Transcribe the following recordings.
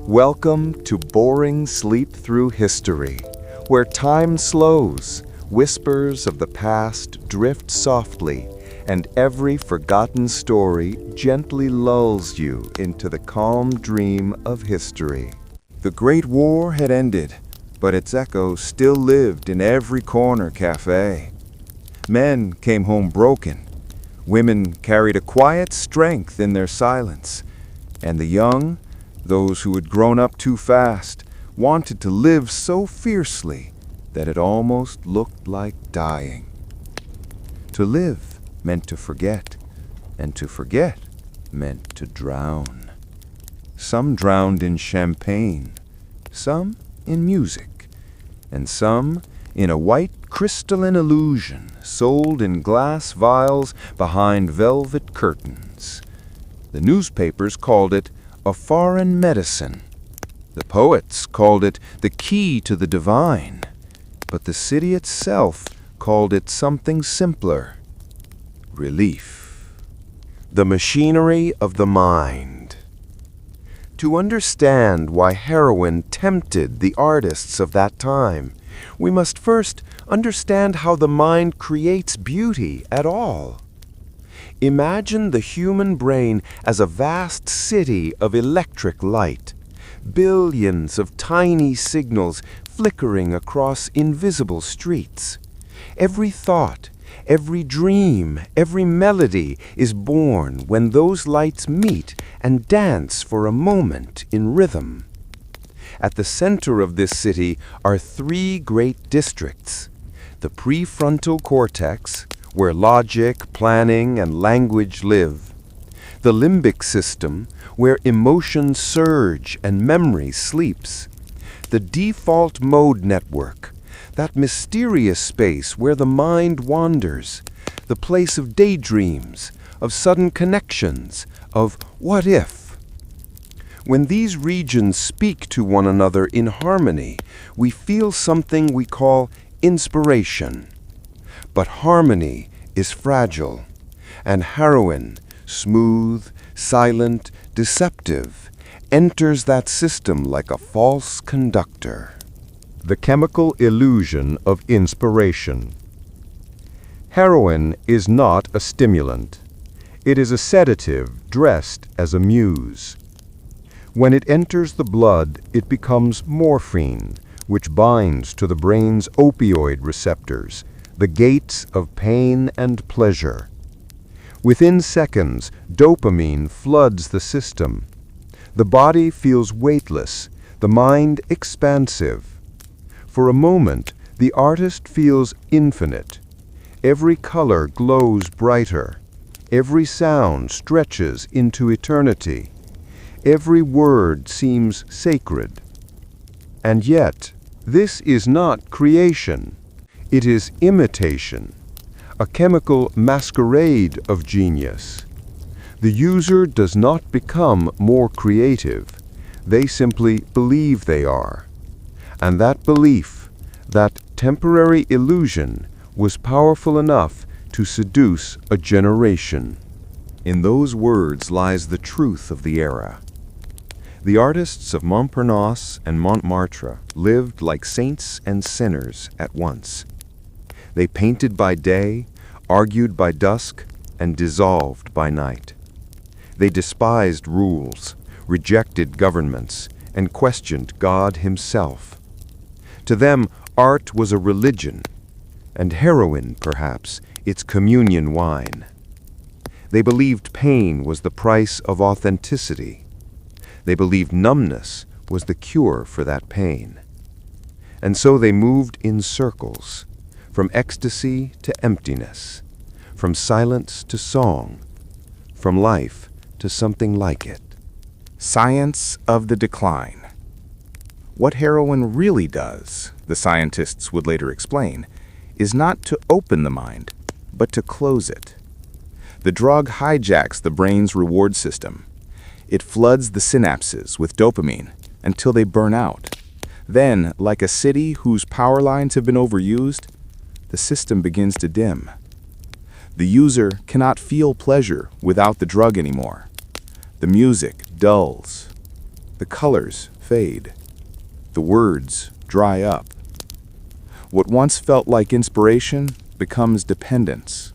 Welcome to Boring Sleep Through History, where time slows, whispers of the past drift softly, and every forgotten story gently lulls you into the calm dream of history. The Great War had ended, but its echoes still lived in every corner cafe. Men came home broken. Women carried a quiet strength in their silence, and the young, those who had grown up too fast, wanted to live so fiercely that it almost looked like dying. To live meant to forget, and to forget meant to drown. Some drowned in champagne, some in music, and some in a white crystalline illusion sold in glass vials behind velvet curtains. The newspapers called it a foreign medicine. The poets called it the key to the divine, but the city itself called it something simpler: relief. The machinery of the mind. To understand why heroin tempted the artists of that time, we must first understand how the mind creates beauty at all. Imagine the human brain as a vast city of electric light, billions of tiny signals flickering across invisible streets. Every thought, every dream, every melody is born when those lights meet and dance for a moment in rhythm. At the center of this city are three great districts: the prefrontal cortex, where logic, planning, and language live; the limbic system, where emotions surge and memory sleeps; the default mode network, that mysterious space where the mind wanders, the place of daydreams, of sudden connections, of what if. When these regions speak to one another in harmony, we feel something we call inspiration. But harmony is fragile, and heroin, smooth, silent, deceptive, enters that system like a false conductor. The chemical illusion of inspiration. Heroin is not a stimulant. It is a sedative dressed as a muse. When it enters the blood, it becomes morphine, which binds to the brain's opioid receptors, the gates of pain and pleasure. Within seconds, dopamine floods the system. The body feels weightless, the mind expansive. For a moment, the artist feels infinite. Every color glows brighter. Every sound stretches into eternity. Every word seems sacred. And yet, this is not creation. It is imitation, a chemical masquerade of genius. The user does not become more creative. They simply believe they are. And that belief, that temporary illusion, was powerful enough to seduce a generation. In those words lies the truth of the era. The artists of Montparnasse and Montmartre lived like saints and sinners at once. They painted by day, argued by dusk, and dissolved by night. They despised rules, rejected governments, and questioned God himself. To them, art was a religion, and heroin, perhaps, its communion wine. They believed pain was the price of authenticity. They believed numbness was the cure for that pain. And so they moved in circles, from ecstasy to emptiness, from silence to song, from life to something like it. Science of the decline. What heroin really does, the scientists would later explain, is not to open the mind, but to close it. The drug hijacks the brain's reward system. It floods the synapses with dopamine until they burn out. Then, like a city whose power lines have been overused, the system begins to dim. The user cannot feel pleasure without the drug anymore. The music dulls. The colors fade. The words dry up. What once felt like inspiration becomes dependence.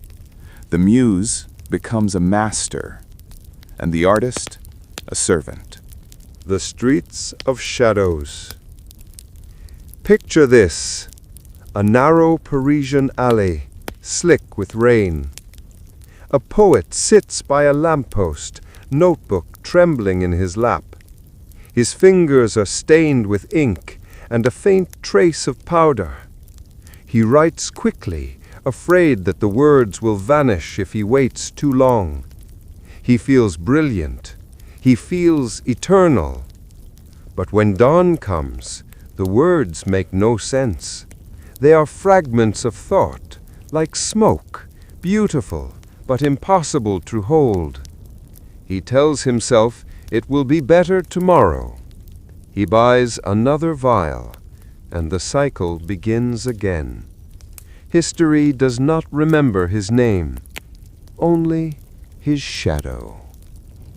The muse becomes a master, and the artist a servant. The streets of shadows. Picture this: a narrow Parisian alley, slick with rain. A poet sits by a lamppost, notebook trembling in his lap. His fingers are stained with ink and a faint trace of powder. He writes quickly, afraid that the words will vanish if he waits too long. He feels brilliant. He feels eternal. But when dawn comes, the words make no sense. They are fragments of thought, like smoke, beautiful, but impossible to hold. He tells himself it will be better tomorrow. He buys another vial, and the cycle begins again. History does not remember his name, only his shadow.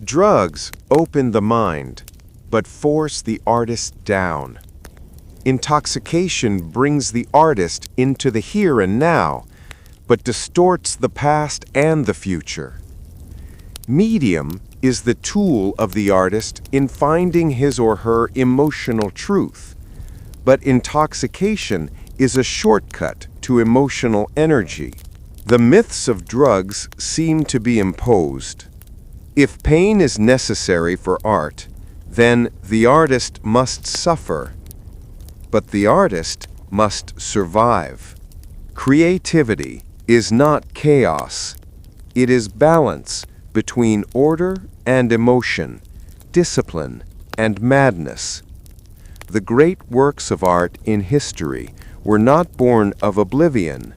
Drugs open the mind, but force the artist down. Intoxication brings the artist into the here and now, but distorts the past and the future. Medium is the tool of the artist in finding his or her emotional truth, but intoxication is a shortcut to emotional energy. The myths of drugs seem to be imposed. If pain is necessary for art, then the artist must suffer. But the artist must survive. Creativity is not chaos. It is balance between order and emotion, discipline and madness. The great works of art in history were not born of oblivion,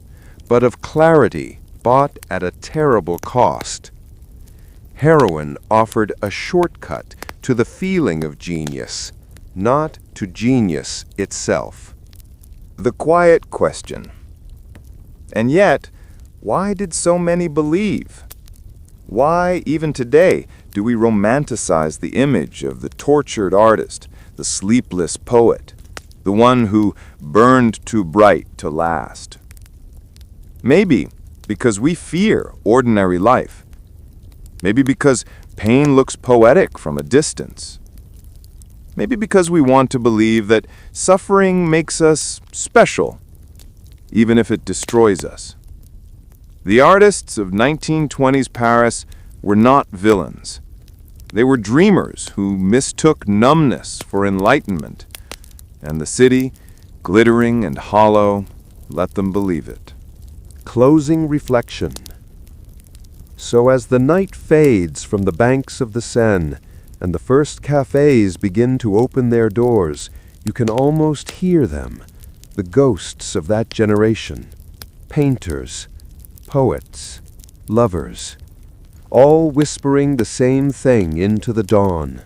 but of clarity bought at a terrible cost. Heroin offered a shortcut to the feeling of genius, not to genius itself. The quiet question. And yet, why did so many believe? Why, even today, do we romanticize the image of the tortured artist, the sleepless poet, the one who burned too bright to last? Maybe because we fear ordinary life. Maybe because pain looks poetic from a distance. Maybe because we want to believe that suffering makes us special, even if it destroys us. The artists of 1920s Paris were not villains. They were dreamers who mistook numbness for enlightenment, and the city, glittering and hollow, let them believe it. Closing reflection. So as the night fades from the banks of the Seine and the first cafés begin to open their doors, you can almost hear them, the ghosts of that generation, painters, poets, lovers, all whispering the same thing into the dawn.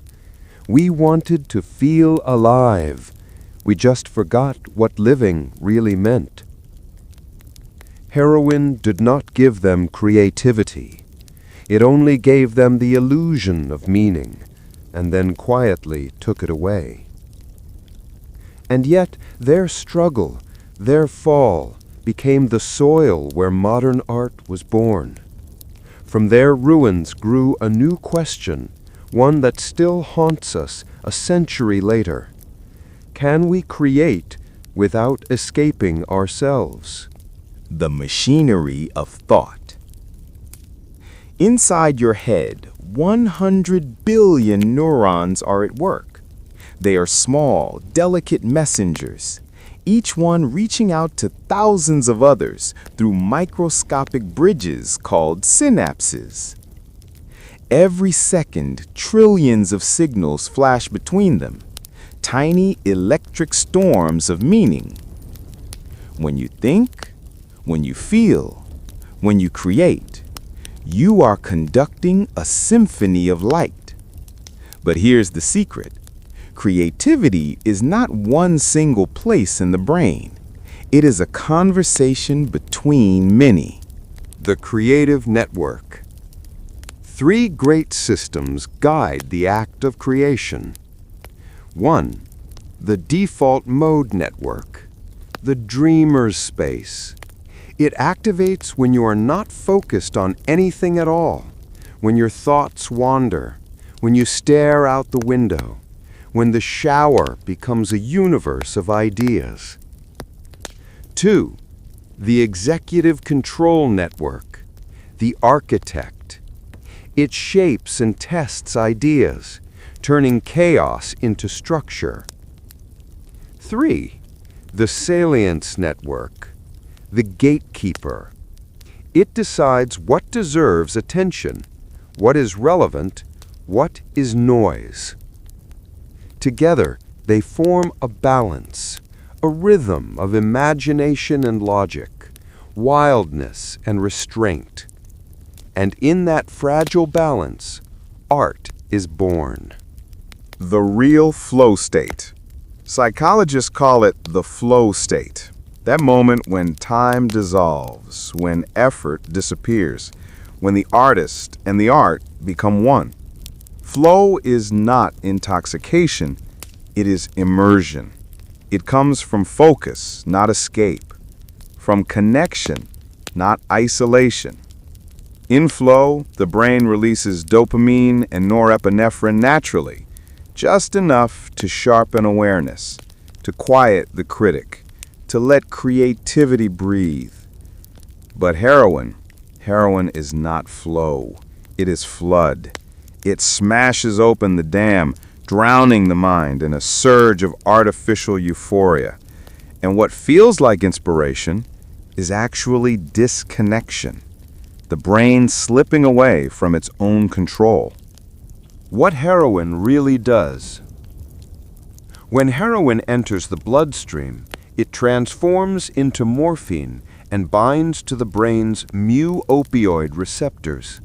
We wanted to feel alive. We just forgot what living really meant. Heroin did not give them creativity. It only gave them the illusion of meaning, and then quietly took it away. And yet their struggle, their fall, became the soil where modern art was born. From their ruins grew a new question, one that still haunts us a century later. Can we create without escaping ourselves? The machinery of thought. Inside your head, 100 billion neurons are at work. They are small, delicate messengers, each one reaching out to thousands of others through microscopic bridges called synapses. Every second, trillions of signals flash between them, tiny electric storms of meaning. When you think, when you feel, when you create, you are conducting a symphony of light. But here's the secret. Creativity is not one single place in the brain. It is a conversation between many. The creative network. 3 great systems guide the act of creation. 1 The default mode network, the dreamer's space. It activates when you are not focused on anything at all, when your thoughts wander, when you stare out the window, when the shower becomes a universe of ideas. 2. The executive control network, the architect. It shapes and tests ideas, turning chaos into structure. 3. The salience network, the gatekeeper. It decides what deserves attention, what is relevant, what is noise. Together, they form a balance, a rhythm of imagination and logic, wildness and restraint. And in that fragile balance, art is born. The real flow state. Psychologists call it the flow state. That moment when time dissolves, when effort disappears, when the artist and the art become one. Flow is not intoxication, it is immersion. It comes from focus, not escape, from connection, not isolation. In flow, the brain releases dopamine and norepinephrine naturally, just enough to sharpen awareness, to quiet the critic, to let creativity breathe. But heroin is not flow, it is flood. It smashes open the dam, drowning the mind in a surge of artificial euphoria. And what feels like inspiration is actually disconnection, the brain slipping away from its own control. What heroin really does. When heroin enters the bloodstream, it transforms into morphine and binds to the brain's mu-opioid receptors.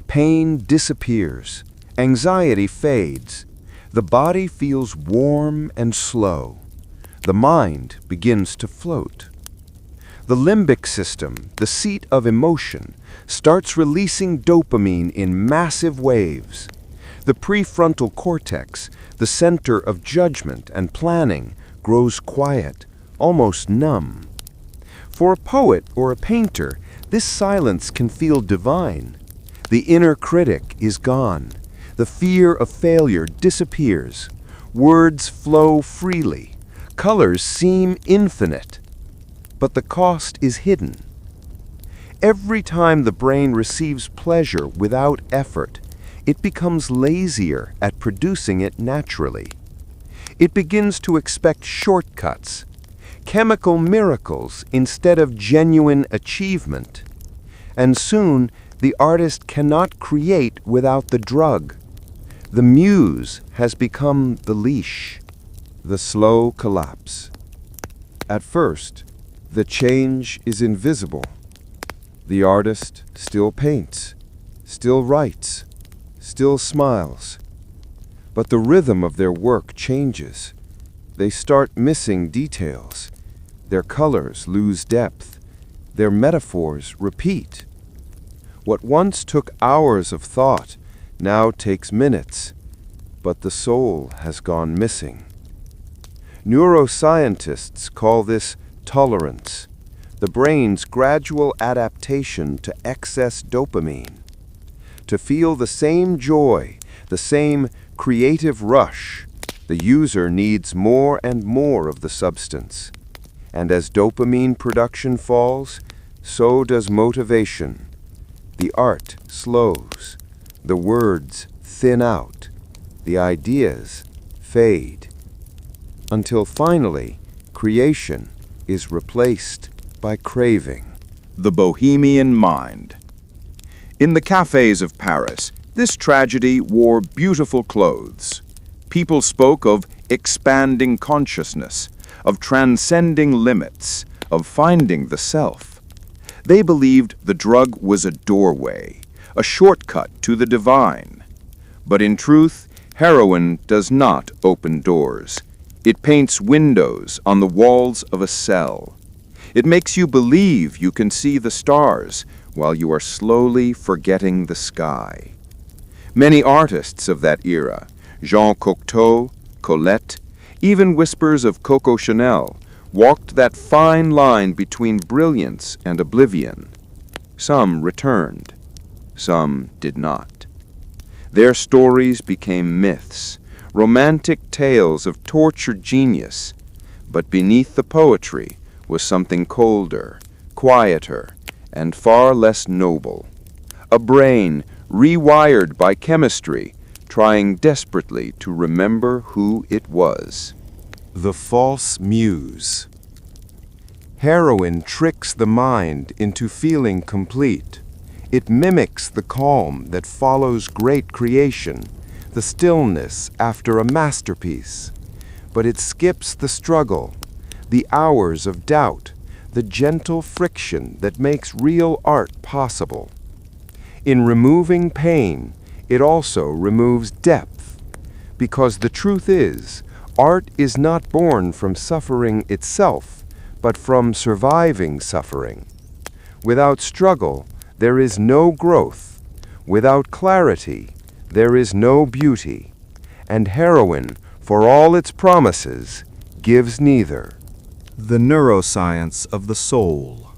Pain disappears, anxiety fades, the body feels warm and slow, the mind begins to float. The limbic system, the seat of emotion, starts releasing dopamine in massive waves. The prefrontal cortex, the center of judgment and planning, grows quiet, almost numb. For a poet or a painter, this silence can feel divine. The inner critic is gone. The fear of failure disappears. Words flow freely. Colors seem infinite. But the cost is hidden. Every time the brain receives pleasure without effort, it becomes lazier at producing it naturally. It begins to expect shortcuts, chemical miracles instead of genuine achievement. And soon, the artist cannot create without the drug. The muse has become the leash, the slow collapse. At first, the change is invisible. The artist still paints, still writes, still smiles. But the rhythm of their work changes. They start missing details. Their colors lose depth. Their metaphors repeat. What once took hours of thought now takes minutes, but the soul has gone missing. Neuroscientists call this tolerance, the brain's gradual adaptation to excess dopamine. To feel the same joy, the same creative rush, the user needs more and more of the substance. And as dopamine production falls, so does motivation. The art slows, the words thin out, the ideas fade, until finally creation is replaced by craving. The Bohemian Mind. In the cafés of Paris, this tragedy wore beautiful clothes. People spoke of expanding consciousness, of transcending limits, of finding the self. They believed the drug was a doorway, a shortcut to the divine. But in truth, heroin does not open doors. It paints windows on the walls of a cell. It makes you believe you can see the stars while you are slowly forgetting the sky. Many artists of that era, Jean Cocteau, Colette, Even whispers of Coco Chanel walked that fine line between brilliance and oblivion. Some returned, some did not. Their stories became myths, romantic tales of tortured genius, but beneath the poetry was something colder, quieter, and far less noble. A brain rewired by chemistry, trying desperately to remember who it was. The false muse. Heroin tricks the mind into feeling complete. It mimics the calm that follows great creation, the stillness after a masterpiece. But it skips the struggle, the hours of doubt, the gentle friction that makes real art possible. In removing pain, it also removes depth, because the truth is, art is not born from suffering itself, but from surviving suffering. Without struggle, there is no growth. Without clarity, there is no beauty. And heroin, for all its promises, gives neither. The neuroscience of the soul.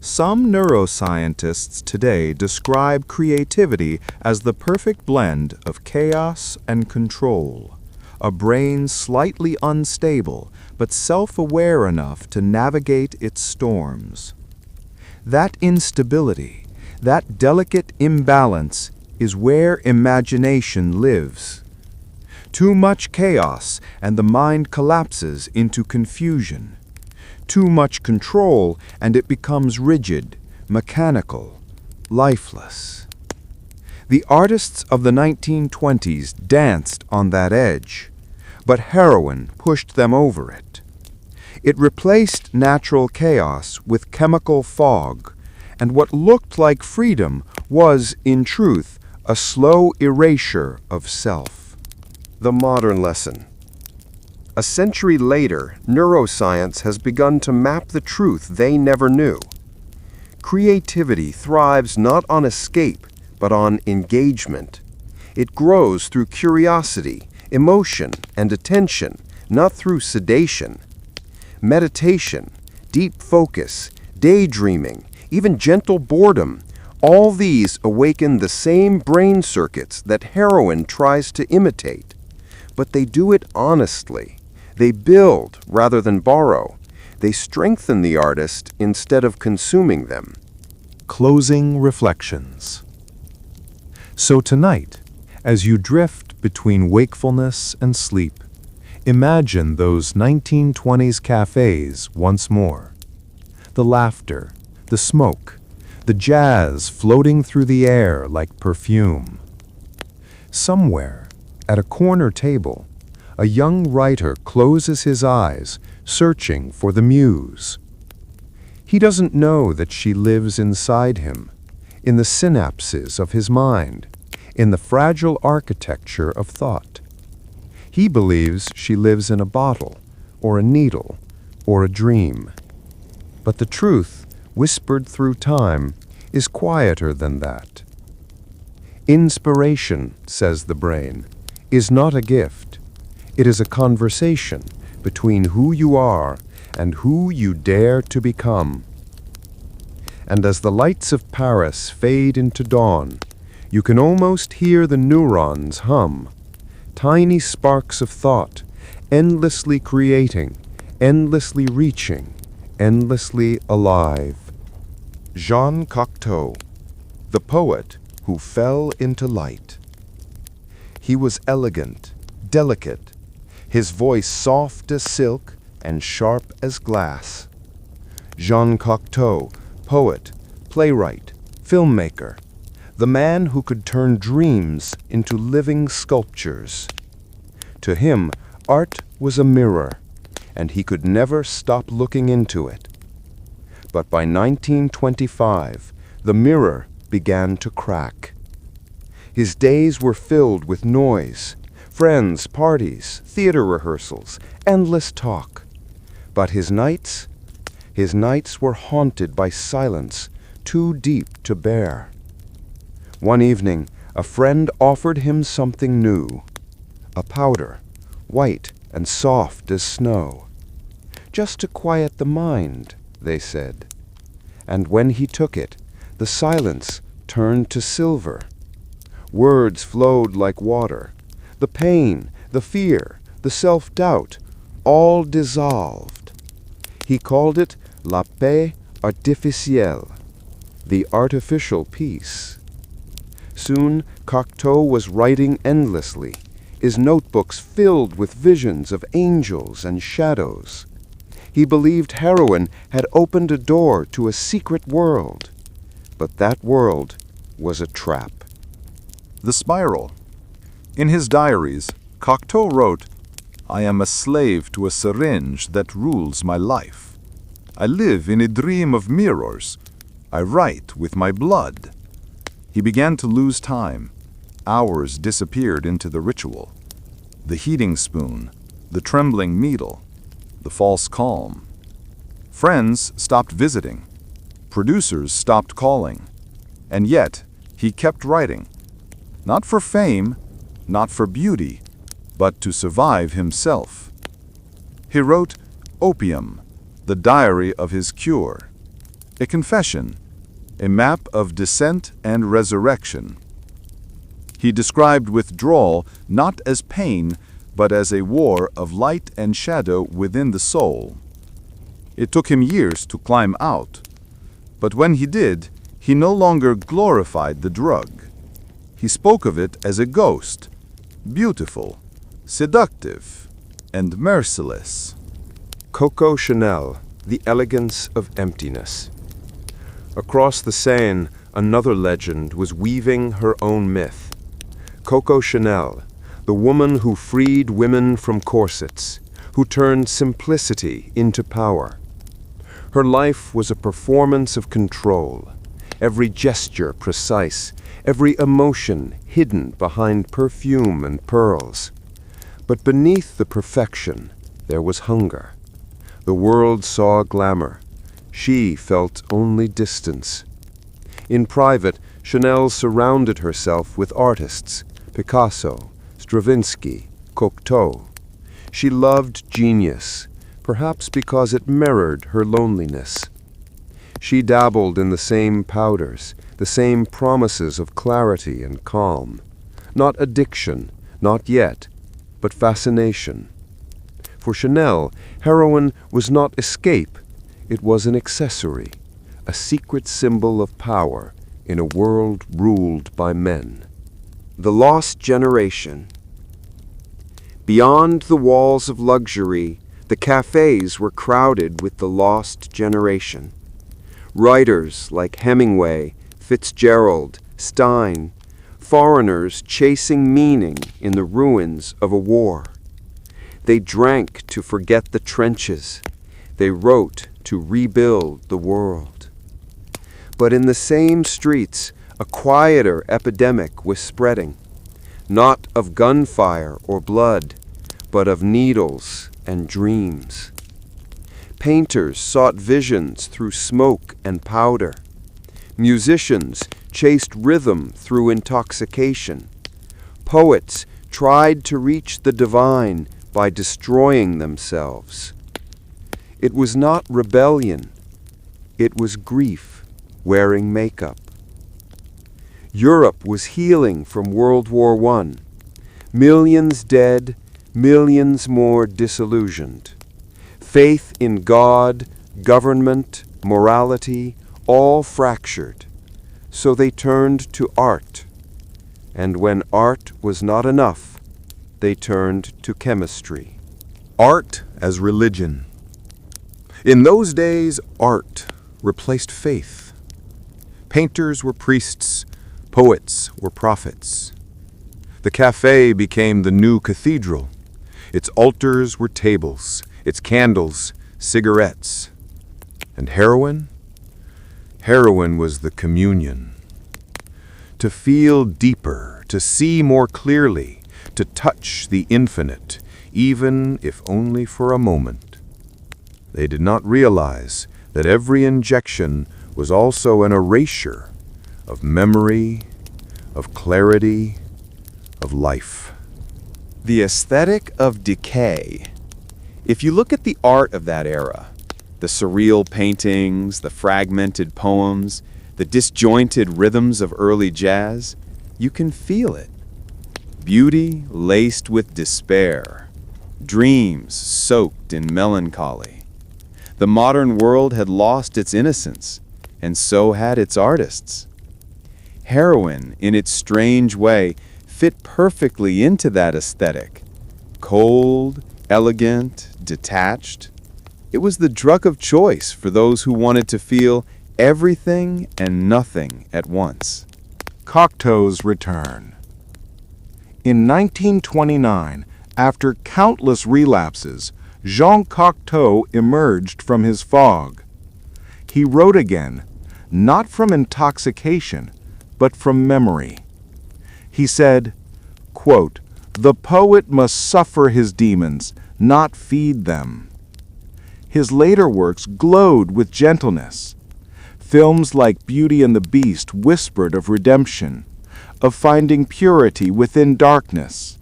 Some neuroscientists today describe creativity as the perfect blend of chaos and control, a brain slightly unstable but self-aware enough to navigate its storms. That instability, that delicate imbalance, is where imagination lives. Too much chaos and the mind collapses into confusion. Too much control and it becomes rigid, mechanical, lifeless. The artists of the 1920s danced on that edge, but heroin pushed them over it. It replaced natural chaos with chemical fog, and what looked like freedom was, in truth, a slow erasure of self. The modern lesson. A century later, neuroscience has begun to map the truth they never knew. Creativity thrives not on escape, but on engagement. It grows through curiosity, emotion, and attention, not through sedation. Meditation, deep focus, daydreaming, even gentle boredom, all these awaken the same brain circuits that heroin tries to imitate. But they do it honestly. They build rather than borrow. They strengthen the artist instead of consuming them. Closing reflections. So tonight, as you drift between wakefulness and sleep, imagine those 1920s cafés once more. The laughter, the smoke, the jazz floating through the air like perfume. Somewhere, at a corner table, a young writer closes his eyes, searching for the muse. He doesn't know that she lives inside him, in the synapses of his mind, in the fragile architecture of thought. He believes she lives in a bottle, or a needle, or a dream. But the truth, whispered through time, is quieter than that. Inspiration, says the brain, is not a gift. It is a conversation between who you are and who you dare to become. And as the lights of Paris fade into dawn, you can almost hear the neurons hum, tiny sparks of thought, endlessly creating, endlessly reaching, endlessly alive. Jean Cocteau, the poet who fell into light. He was elegant, delicate, his voice soft as silk and sharp as glass. Jean Cocteau, poet, playwright, filmmaker, the man who could turn dreams into living sculptures. To him, art was a mirror, and he could never stop looking into it. But by 1925, the mirror began to crack. His days were filled with noise, friends, parties, theater rehearsals, endless talk. But his nights were haunted by silence too deep to bear. One evening, a friend offered him something new, a powder, white and soft as snow. Just to quiet the mind, they said. And when he took it, the silence turned to silver. Words flowed like water. The pain, the fear, the self-doubt, all dissolved. He called it la paix artificielle, the artificial peace. Soon Cocteau was writing endlessly, his notebooks filled with visions of angels and shadows. He believed heroin had opened a door to a secret world, but that world was a trap. The spiral. In his diaries, Cocteau wrote, "I am a slave to a syringe that rules my life. I live in a dream of mirrors. I write with my blood." He began to lose time. Hours disappeared into the ritual. The heating spoon, the trembling needle, the false calm. Friends stopped visiting. Producers stopped calling. And yet, he kept writing. Not for fame, not for beauty, but to survive himself. He wrote Opium, the diary of his cure. A confession, a map of descent and resurrection. He described withdrawal not as pain, but as a war of light and shadow within the soul. It took him years to climb out, but when he did, he no longer glorified the drug. He spoke of it as a ghost, beautiful, seductive, and merciless. Coco Chanel, the elegance of emptiness. Across the Seine, another legend was weaving her own myth. Coco Chanel, the woman who freed women from corsets, who turned simplicity into power. Her life was a performance of control, every gesture precise, every emotion hidden behind perfume and pearls. But beneath the perfection, there was hunger. The world saw glamour. She felt only distance. In private, Chanel surrounded herself with artists, Picasso, Stravinsky, Cocteau. She loved genius, perhaps because it mirrored her loneliness. She dabbled in the same powders, the same promises of clarity and calm. Not addiction, not yet, but fascination. For Chanel, heroin was not escape, it was an accessory, a secret symbol of power in a world ruled by men. The Lost Generation. Beyond the walls of luxury, the cafés were crowded with the lost generation. Writers like Hemingway, Fitzgerald, Stein, foreigners chasing meaning in the ruins of a war. They drank to forget the trenches. They wrote to rebuild the world. But in the same streets, a quieter epidemic was spreading, not of gunfire or blood, but of needles and dreams. Painters sought visions through smoke and powder. Musicians chased rhythm through intoxication. Poets tried to reach the divine by destroying themselves. It was not rebellion. It was grief wearing makeup. Europe was healing from World War I. Millions dead, millions more disillusioned. Faith in God, government, morality, all fractured. So they turned to art. And when art was not enough, they turned to chemistry. Art as religion. In those days, art replaced faith. Painters were priests, poets were prophets. The café became the new cathedral. Its altars were tables, its candles, cigarettes. And heroin? Heroin was the communion. To feel deeper, to see more clearly, to touch the infinite, even if only for a moment. They did not realize that every injection was also an erasure of memory, of clarity, of life. The aesthetic of decay. If you look at the art of that era, the surreal paintings, the fragmented poems, the disjointed rhythms of early jazz, you can feel it. Beauty laced with despair, dreams soaked in melancholy. The modern world had lost its innocence, and so had its artists. Heroin, in its strange way, fit perfectly into that aesthetic. Cold, elegant, detached. It was the drug of choice for those who wanted to feel everything and nothing at once. Cocteau's return. In 1929, after countless relapses, Jean Cocteau emerged from his fog. He wrote again, not from intoxication, but from memory. He said, quote, "The poet must suffer his demons, not feed them." His later works glowed with gentleness. Films like Beauty and the Beast whispered of redemption, of finding purity within darkness.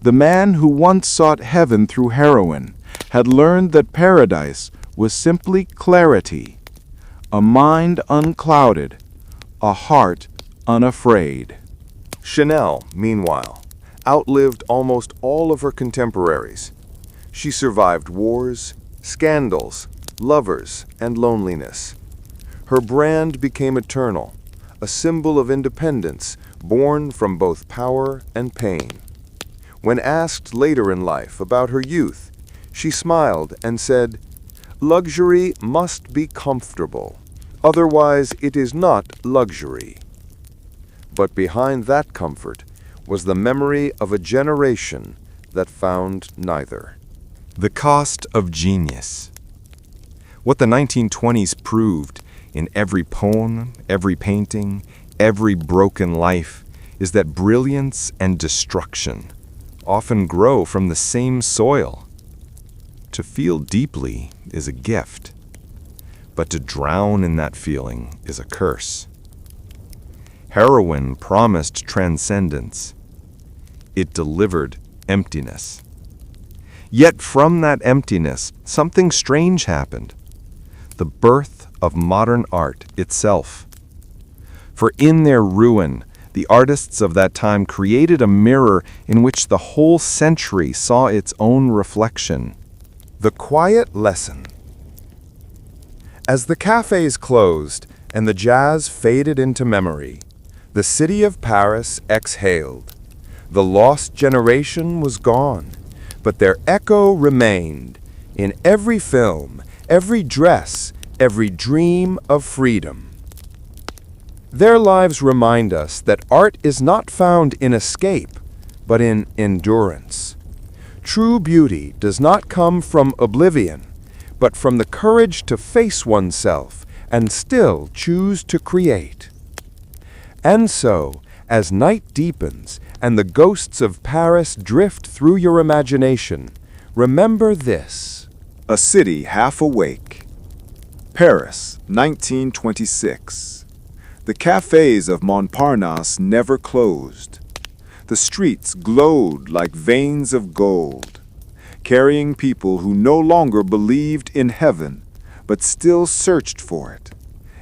The man who once sought heaven through heroin had learned that paradise was simply clarity, a mind unclouded, a heart unafraid. Chanel, meanwhile, outlived almost all of her contemporaries. She survived wars, scandals, lovers, and loneliness. Her brand became eternal, a symbol of independence born from both power and pain. When asked later in life about her youth, she smiled and said, "Luxury must be comfortable, otherwise it is not luxury." But behind that comfort was the memory of a generation that found neither. The cost of genius. What the 1920s proved in every poem, every painting, every broken life is that brilliance and destruction often grow from the same soil. To feel deeply is a gift, but to drown in that feeling is a curse. Heroin promised transcendence. It delivered emptiness. Yet from that emptiness, something strange happened. The birth of modern art itself. For in their ruin, the artists of that time created a mirror in which the whole century saw its own reflection. The quiet lesson. As the cafés closed and the jazz faded into memory, the city of Paris exhaled. The lost generation was gone, but their echo remained in every film, every dress, every dream of freedom. Their lives remind us that art is not found in escape, but in endurance. True beauty does not come from oblivion, but from the courage to face oneself and still choose to create. And so, as night deepens and the ghosts of Paris drift through your imagination, remember this. A city half awake. Paris, 1926. The cafés of Montparnasse never closed. The streets glowed like veins of gold, carrying people who no longer believed in heaven, but still searched for it,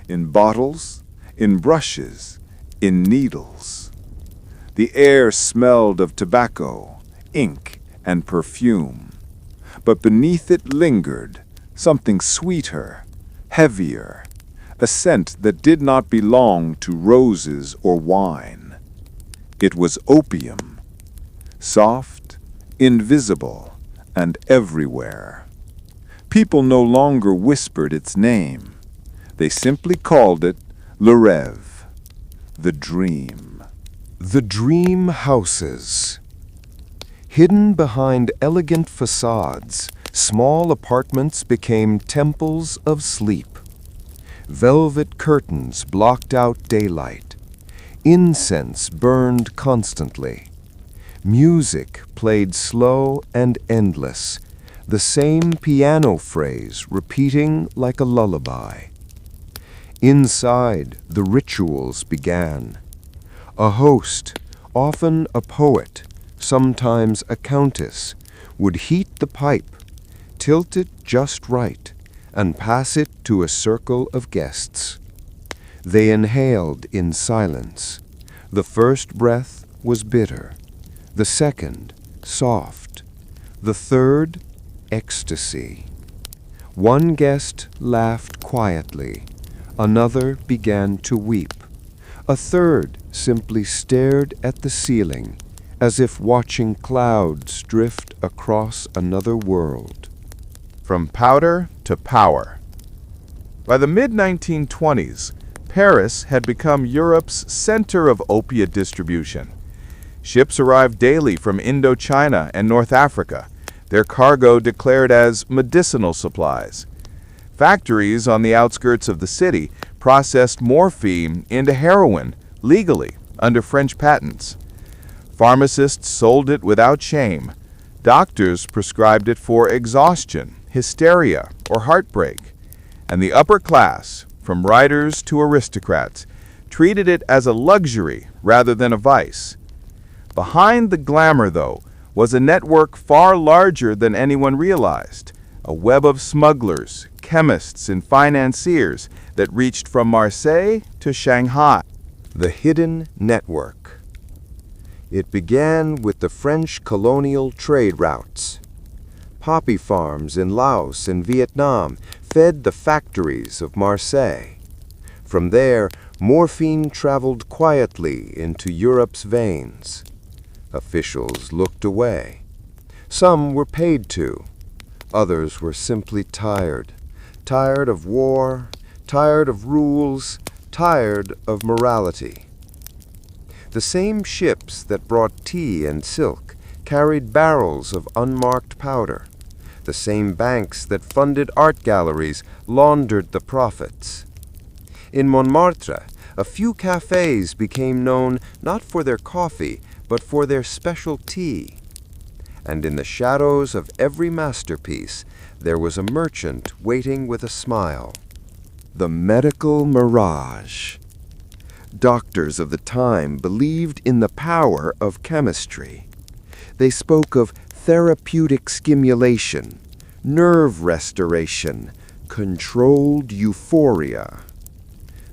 in bottles, in brushes, in needles. The air smelled of tobacco, ink, and perfume, but beneath it lingered something sweeter, heavier, a scent that did not belong to roses or wine. It was opium, soft, invisible, and everywhere. People no longer whispered its name. They simply called it le rêve, the dream. The dream houses. Hidden behind elegant facades, small apartments became temples of sleep. Velvet curtains blocked out daylight. Incense burned constantly. Music played slow and endless, the same piano phrase repeating like a lullaby. Inside, the rituals began. A host, often a poet, sometimes a countess, would heat the pipe, tilt it just right, and pass it to a circle of guests. They inhaled in silence. The first breath was bitter, the second soft, the third ecstasy. One guest laughed quietly, another began to weep. A third simply stared at the ceiling, as if watching clouds drift across another world. From powder to power. By the mid-1920s, Paris had become Europe's center of opiate distribution. Ships arrived daily from Indochina and North Africa, their cargo declared as medicinal supplies. Factories on the outskirts of the city processed morphine into heroin legally under French patents. Pharmacists sold it without shame. Doctors prescribed it for exhaustion, hysteria, or heartbreak. And the upper class, from writers to aristocrats, treated it as a luxury rather than a vice. Behind the glamour, though, was a network far larger than anyone realized, a web of smugglers, chemists, and financiers that reached from Marseille to Shanghai. The hidden network. It began with the French colonial trade routes. Poppy farms in Laos and Vietnam fed the factories of Marseille. From there, morphine traveled quietly into Europe's veins. Officials looked away. Some were paid to. Others were simply tired. Tired of war, tired of rules, tired of morality. The same ships that brought tea and silk carried barrels of unmarked powder. The same banks that funded art galleries laundered the profits. In Montmartre, a few cafés became known not for their coffee, but for their special tea. And in the shadows of every masterpiece, there was a merchant waiting with a smile. The medical mirage. Doctors of the time believed in the power of chemistry. They spoke of therapeutic stimulation, nerve restoration, controlled euphoria.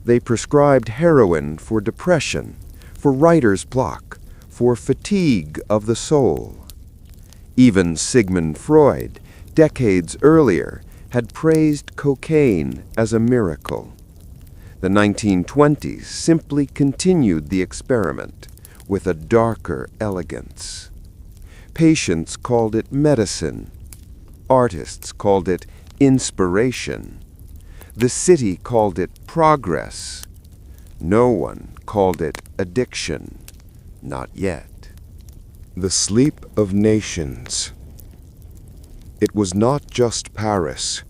They prescribed heroin for depression, for writer's block, for fatigue of the soul. Even Sigmund Freud, decades earlier, had praised cocaine as a miracle. The 1920s simply continued the experiment with a darker elegance. Patients called it medicine. Artists called it inspiration. The city called it progress. No one called it addiction. Not yet. The sleep of nations. It was not just Paris.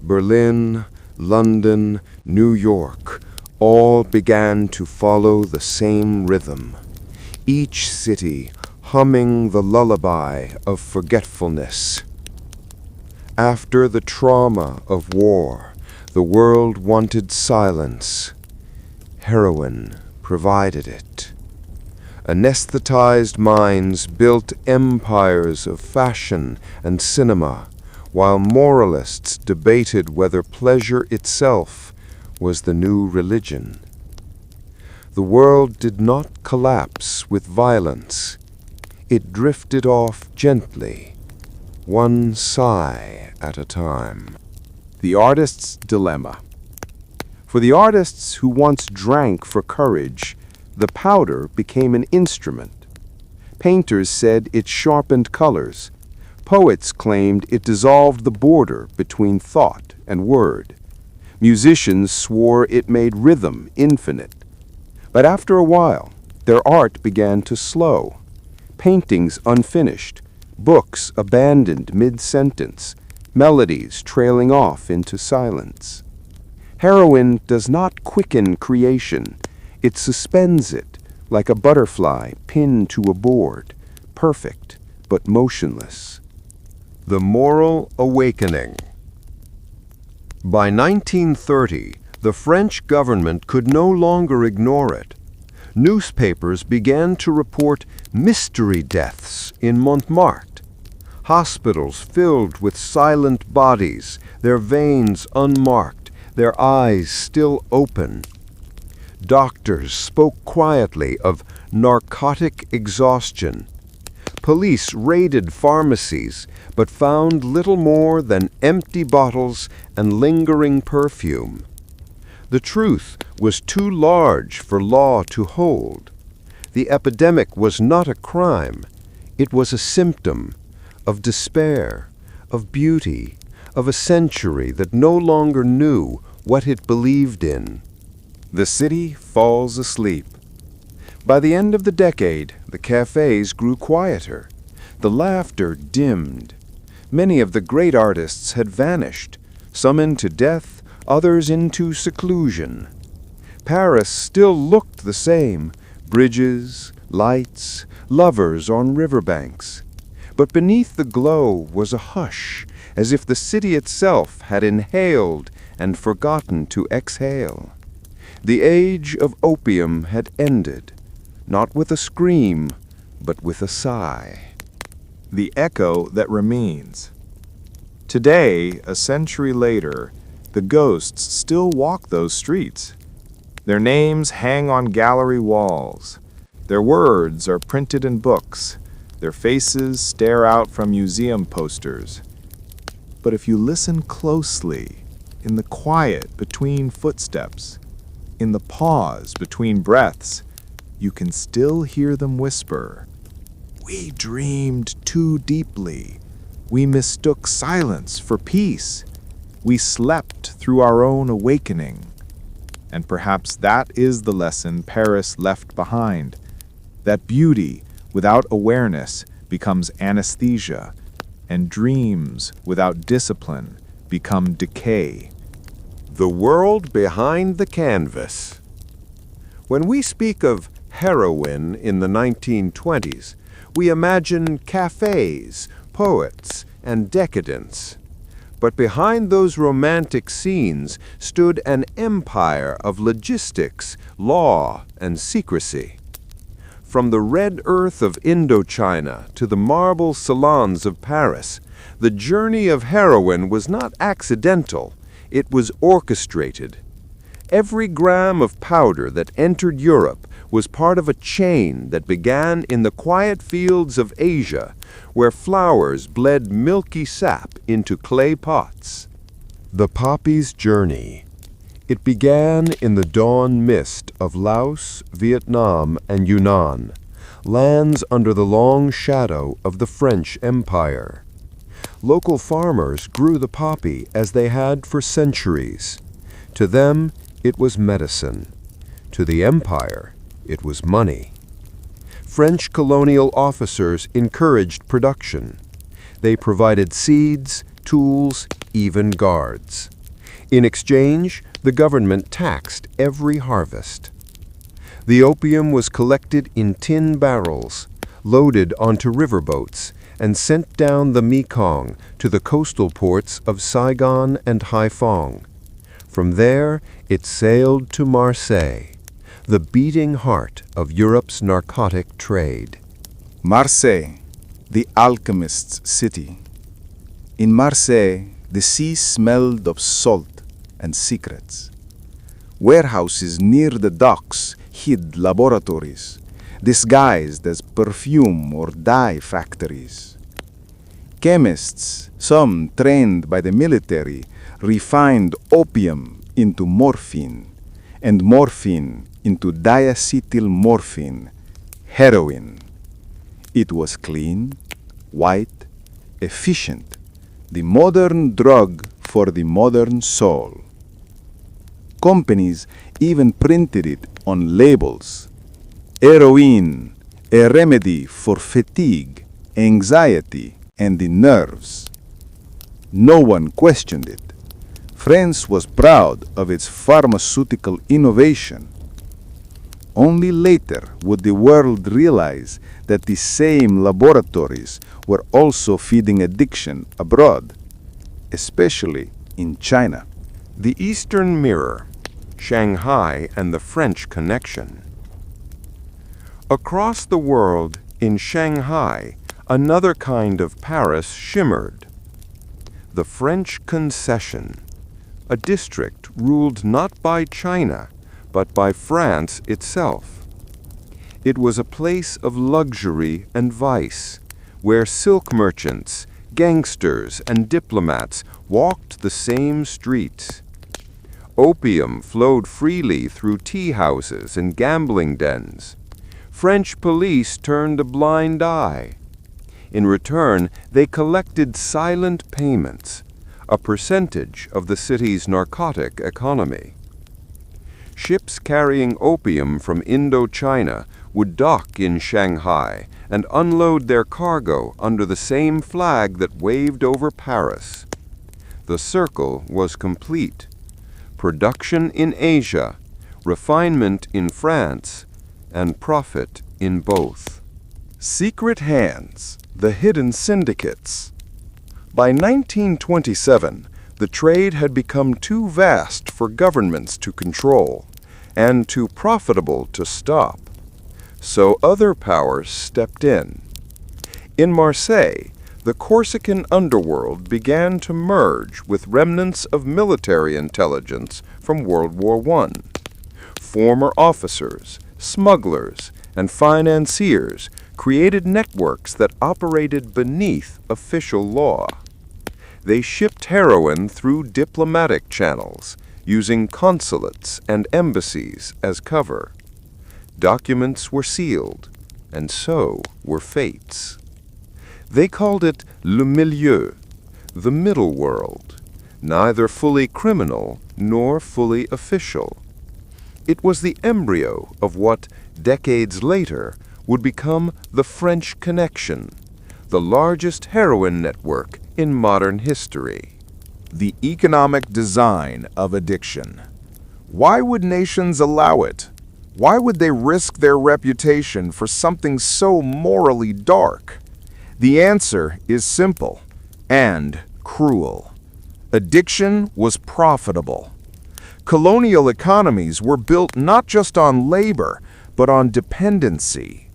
Berlin, London, New York, all began to follow the same rhythm. Each city humming the lullaby of forgetfulness. After the trauma of war, the world wanted silence. Heroin provided it. Anesthetized minds built empires of fashion and cinema, while moralists debated whether pleasure itself was the new religion. The world did not collapse with violence. It drifted off gently, one sigh at a time. The artist's dilemma. For the artists who once drank for courage, the powder became an instrument. Painters said it sharpened colors. Poets claimed it dissolved the border between thought and word. Musicians swore it made rhythm infinite. But after a while, their art began to slow. Paintings unfinished, books abandoned mid-sentence, melodies trailing off into silence. Heroin does not quicken creation. It suspends it like a butterfly pinned to a board, perfect but motionless. The moral awakening. By 1930, the French government could no longer ignore it. Newspapers began to report mystery deaths in Montmartre, hospitals filled with silent bodies, their veins unmarked, their eyes still open. Doctors spoke quietly of narcotic exhaustion. Police raided pharmacies, but found little more than empty bottles and lingering perfume. The truth was too large for law to hold. The epidemic was not a crime. It was a symptom of despair, of beauty, of a century that no longer knew what it believed in. The city falls asleep. By the end of the decade, the cafés grew quieter. The laughter dimmed. Many of the great artists had vanished, some into death, others into seclusion. Paris still looked the same: bridges, lights, lovers on riverbanks. But beneath the glow was a hush, as if the city itself had inhaled and forgotten to exhale. The age of opium had ended, not with a scream, but with a sigh. The echo that remains. Today, a century later, the ghosts still walk those streets. Their names hang on gallery walls. Their words are printed in books. Their faces stare out from museum posters. But if you listen closely, in the quiet between footsteps, in the pause between breaths, you can still hear them whisper, "We dreamed too deeply. We mistook silence for peace. We slept through our own awakening." And perhaps that is the lesson Paris left behind, that beauty without awareness becomes anesthesia, and dreams without discipline become decay. The world behind the canvas. When we speak of heroin in the 1920s, we imagine cafés, poets, and decadence. But behind those romantic scenes stood an empire of logistics, law, and secrecy. From the red earth of Indochina to the marble salons of Paris, the journey of heroin was not accidental, it was orchestrated. Every gram of powder that entered Europe was part of a chain that began in the quiet fields of Asia, where flowers bled milky sap into clay pots. The poppy's journey. It began in the dawn mist of Laos, Vietnam, and Yunnan, lands under the long shadow of the French Empire. Local farmers grew the poppy as they had for centuries. To them, it was medicine. To the empire, it was money. French colonial officers encouraged production. They provided seeds, tools, even guards. In exchange, the government taxed every harvest. The opium was collected in tin barrels, loaded onto riverboats, and sent down the Mekong to the coastal ports of Saigon and Haiphong. From there, it sailed to Marseille, the beating heart of Europe's narcotic trade. Marseille, the alchemist's city. In Marseille, the sea smelled of salt and secrets. Warehouses near the docks hid laboratories, disguised as perfume or dye factories. Chemists, some trained by the military, refined opium into morphine, and morphine into diacetylmorphine, heroin. It was clean, white, efficient, the modern drug for the modern soul. Companies even printed it on labels. Heroin, a remedy for fatigue, anxiety, and the nerves. No one questioned it. France was proud of its pharmaceutical innovation. Only later would the world realize that the same laboratories were also feeding addiction abroad, especially in China. The Eastern Mirror, Shanghai and the French Connection. Across the world, In Shanghai, another kind of Paris shimmered. The French Concession, a district ruled not by China, but by France itself. It was a place of luxury and vice, where silk merchants, gangsters, and diplomats walked the same streets. Opium flowed freely through tea houses and gambling dens. French police turned a blind eye. In return, they collected silent payments, a percentage of the city's narcotic economy. Ships carrying opium from Indochina would dock in Shanghai and unload their cargo under the same flag that waved over Paris. The circle was complete. Production in Asia, refinement in France, and profit in both. Secret hands, the hidden syndicates. By 1927, the trade had become too vast for governments to control, and too profitable to stop. So other powers stepped in. In Marseille, the Corsican underworld began to merge with remnants of military intelligence from World War I. Former officers, smugglers, and financiers created networks that operated beneath official law. They shipped heroin through diplomatic channels, using consulates and embassies as cover. Documents were sealed, and so were fates. They called it le milieu, the middle world, neither fully criminal nor fully official. It was the embryo of what, decades later, would become the French Connection, the largest heroin network in modern history. The economic design of addiction. Why would nations allow it? Why would they risk their reputation for something so morally dark? The answer is simple and cruel. Addiction was profitable. Colonial economies were built not just on labor, but on dependency.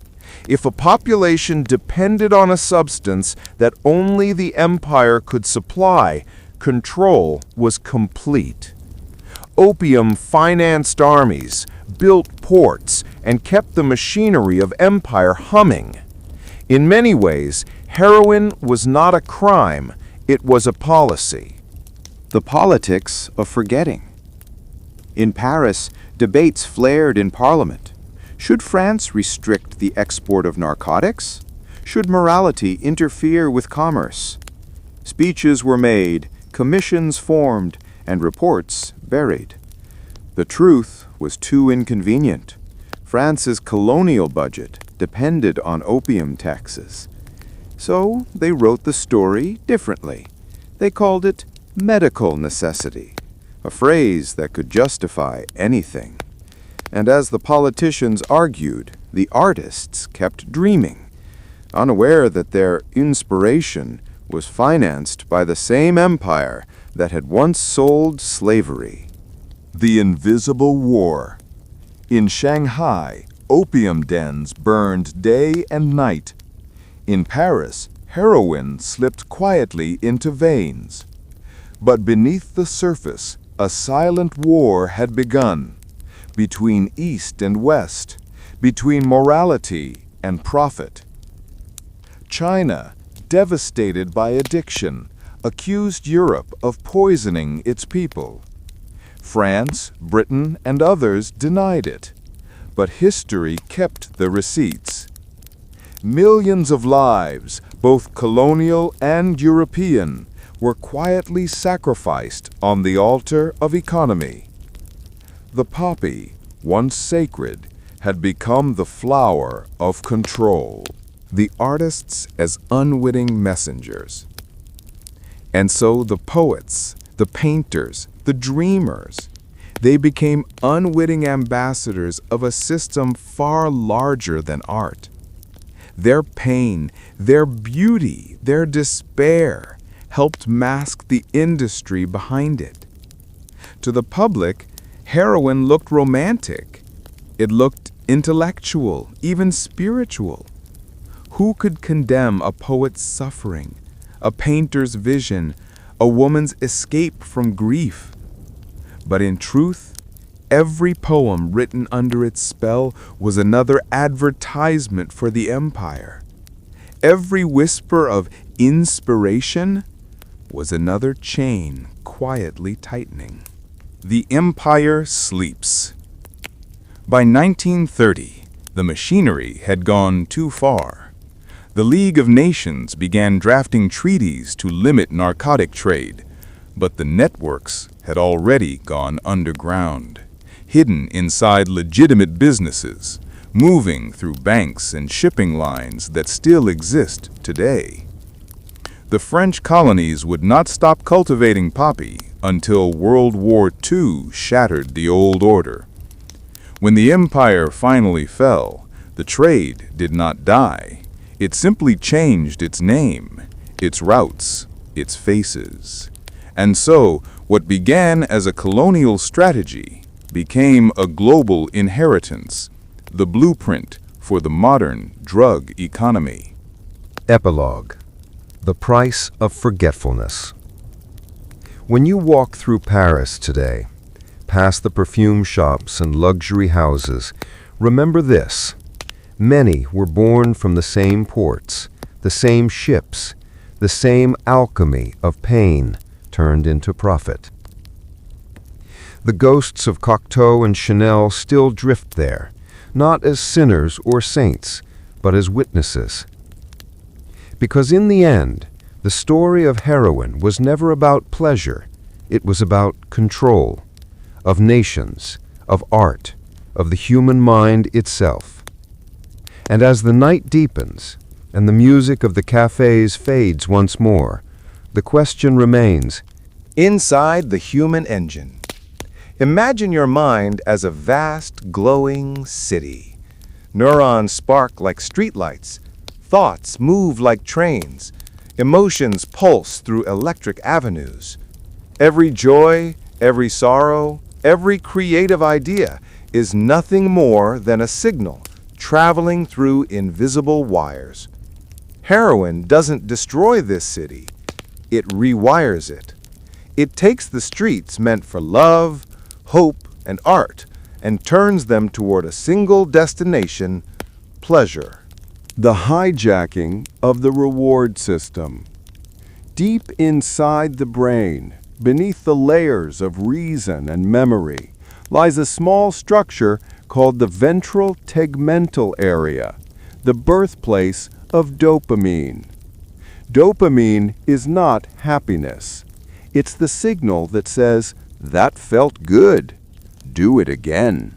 If a population depended on a substance that only the empire could supply, control was complete. Opium financed armies, built ports, and kept the machinery of empire humming. In many ways, heroin was not a crime, it was a policy. The politics of forgetting. In Paris, debates flared in Parliament. Should France restrict the export of narcotics? Should morality interfere with commerce? Speeches were made, commissions formed, and reports buried. The truth was too inconvenient. France's colonial budget depended on opium taxes. So they wrote the story differently. They called it medical necessity, a phrase that could justify anything. And as the politicians argued, the artists kept dreaming, unaware that their inspiration was financed by the same empire that had once sold slavery. The Invisible War. In Shanghai, opium dens burned day and night. In Paris, heroin slipped quietly into veins. But beneath the surface, a silent war had begun, between East and West, between morality and profit. China, devastated by addiction, accused Europe of poisoning its people. France, Britain, and others denied it, but history kept the receipts. Millions of lives, both colonial and European, were quietly sacrificed on the altar of economy. The poppy, once sacred, had become the flower of control. The artists as unwitting messengers. And so the poets, the painters, the dreamers, they became unwitting ambassadors of a system far larger than art. Their pain, their beauty, their despair helped mask the industry behind it. To the public, heroin looked romantic. It looked intellectual, even spiritual. Who could condemn a poet's suffering, a painter's vision, a woman's escape from grief? But in truth, every poem written under its spell was another advertisement for the empire. Every whisper of inspiration was another chain quietly tightening. The empire sleeps. By 1930, the machinery had gone too far. The League of Nations began drafting treaties to limit narcotic trade, but the networks had already gone underground, hidden inside legitimate businesses, moving through banks and shipping lines that still exist today. The French colonies would not stop cultivating poppy until World War II shattered the old order. When the empire finally fell, the trade did not die. It simply changed its name, its routes, its faces. And so, what began as a colonial strategy became a global inheritance, the blueprint for the modern drug economy. Epilogue: The Price of Forgetfulness. When you walk through Paris today, past the perfume shops and luxury houses, remember this: many were born from the same ports, the same ships, the same alchemy of pain turned into profit. The ghosts of Cocteau and Chanel still drift there, not as sinners or saints, but as witnesses. Because in the end, the story of heroin was never about pleasure. It was about control, of nations, of art, of the human mind itself. And as the night deepens, and the music of the cafés fades once more, the question remains: inside the human engine, imagine your mind as a vast, glowing city. Neurons spark like streetlights, thoughts move like trains, emotions pulse through electric avenues. Every joy, every sorrow, every creative idea is nothing more than a signal traveling through invisible wires. Heroin doesn't destroy this city, it rewires it. It takes the streets meant for love, hope, and art and turns them toward a single destination: pleasure. The hijacking of the reward system. Deep inside the brain, beneath the layers of reason and memory, lies a small structure called the ventral tegmental area, the birthplace of dopamine. Dopamine is not happiness. It's the signal that says, "That felt good. Do it again."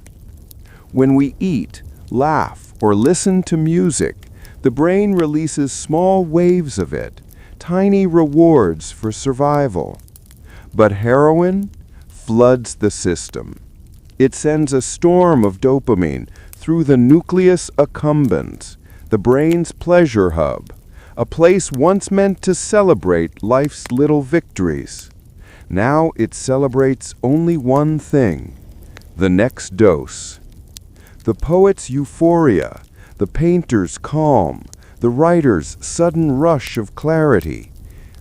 When we eat, laugh, or listen to music, the brain releases small waves of it, tiny rewards for survival. But heroin floods the system. It sends a storm of dopamine through the nucleus accumbens, the brain's pleasure hub, a place once meant to celebrate life's little victories. Now it celebrates only one thing: the next dose. The poet's euphoria, the painter's calm, the writer's sudden rush of clarity.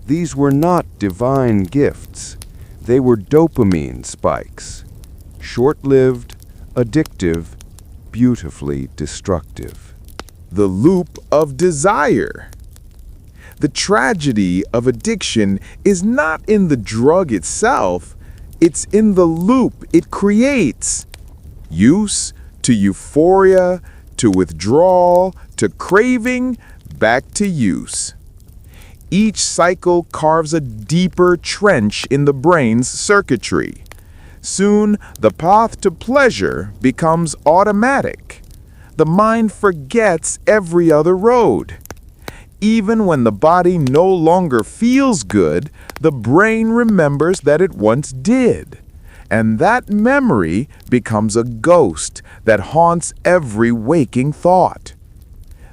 These were not divine gifts. They were dopamine spikes. Short-lived, addictive, beautifully destructive. The loop of desire. The tragedy of addiction is not in the drug itself, it's in the loop it creates. Use to euphoria, to withdrawal, to craving, back to use. Each cycle carves a deeper trench in the brain's circuitry. Soon, the path to pleasure becomes automatic. The mind forgets every other road. Even when the body no longer feels good, the brain remembers that it once did. And that memory becomes a ghost that haunts every waking thought.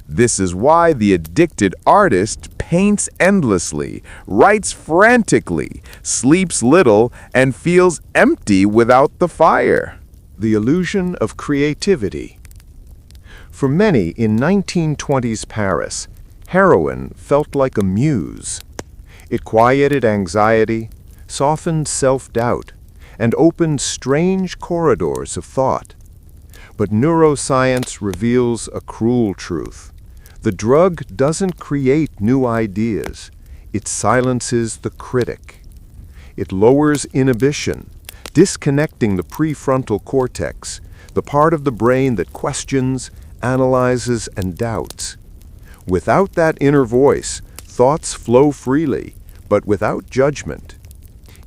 This is why the addicted artist paints endlessly, writes frantically, sleeps little, and feels empty without the fire. The illusion of creativity. For many in 1920s Paris, Heroin felt like a muse. It quieted anxiety, softened self-doubt, and opened strange corridors of thought. But neuroscience reveals a cruel truth. The drug doesn't create new ideas. It silences the critic. It lowers inhibition, disconnecting the prefrontal cortex, the part of the brain that questions, analyzes, and doubts. Without that inner voice, thoughts flow freely, but without judgment.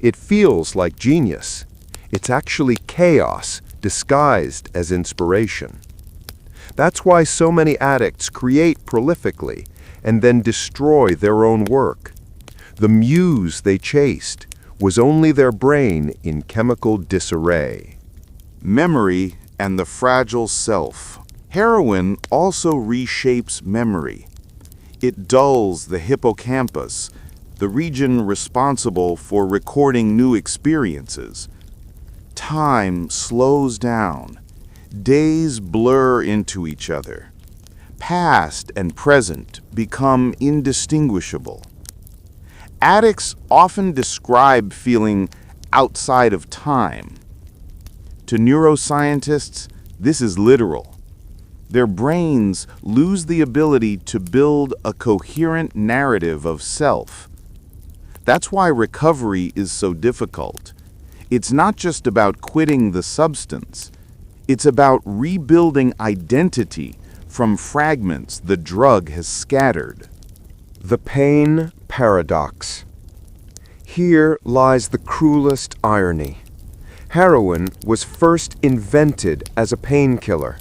It feels like genius. It's actually chaos disguised as inspiration. That's why so many addicts create prolifically and then destroy their own work. The muse they chased was only their brain in chemical disarray. Memory and the fragile self. Heroin also reshapes memory. It dulls the hippocampus, the region responsible for recording new experiences. Time slows down. Days blur into each other. Past and present become indistinguishable. Addicts often describe feeling outside of time. To neuroscientists, this is literal. Their brains lose the ability to build a coherent narrative of self. That's why recovery is so difficult. It's not just about quitting the substance. It's about rebuilding identity from fragments the drug has scattered. The pain paradox. Here lies the cruelest irony. Heroin was first invented as a painkiller,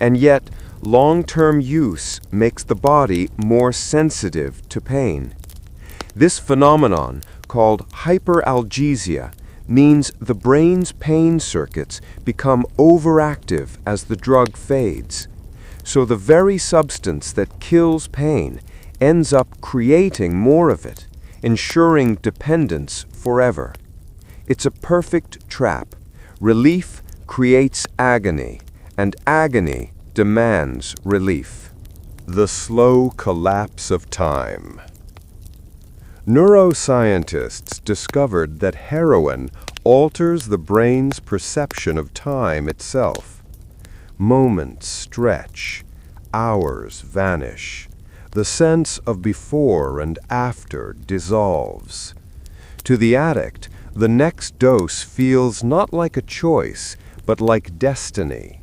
and yet long-term use makes the body more sensitive to pain. This phenomenon, called hyperalgesia, means the brain's pain circuits become overactive as the drug fades. So the very substance that kills pain ends up creating more of it, ensuring dependence forever. It's a perfect trap. Relief creates agony, and agony demands relief. The slow collapse of time. Neuroscientists discovered that heroin alters the brain's perception of time itself. Moments stretch, hours vanish. The sense of before and after dissolves. To the addict, the next dose feels not like a choice, but like destiny.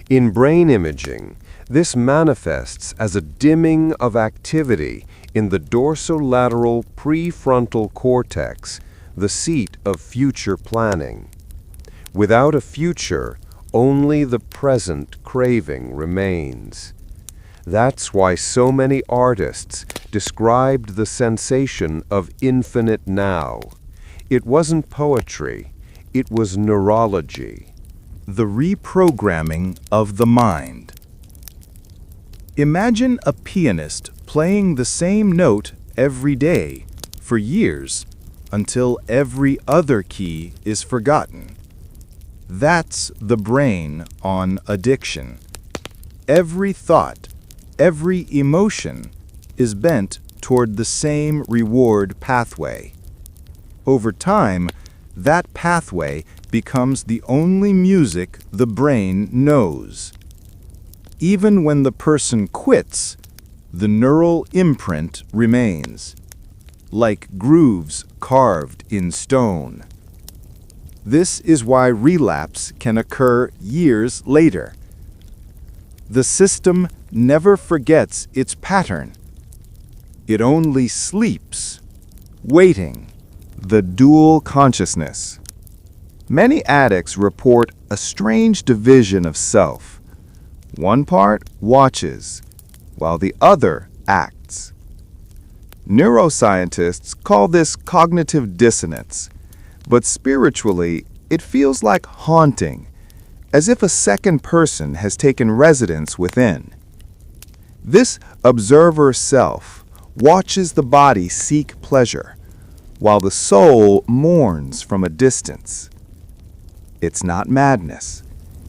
In brain imaging, this manifests as a dimming of activity in the dorsolateral prefrontal cortex, the seat of future planning. Without a future, only the present craving remains. That's why so many artists described the sensation of infinite now. It wasn't poetry, it was neurology. The reprogramming of the mind. Imagine a pianist playing the same note every day for years until every other key is forgotten. That's the brain on addiction. Every thought, every emotion is bent toward the same reward pathway. Over time, that pathway becomes the only music the brain knows. Even when the person quits, the neural imprint remains, like grooves carved in stone. This is why relapse can occur years later. The system never forgets its pattern. It only sleeps, waiting. The dual consciousness. Many addicts report a strange division of self. One part watches, while the other acts. Neuroscientists call this cognitive dissonance, but spiritually, it feels like haunting, as if a second person has taken residence within. This observer self watches the body seek pleasure, while the soul mourns from a distance. It's not madness.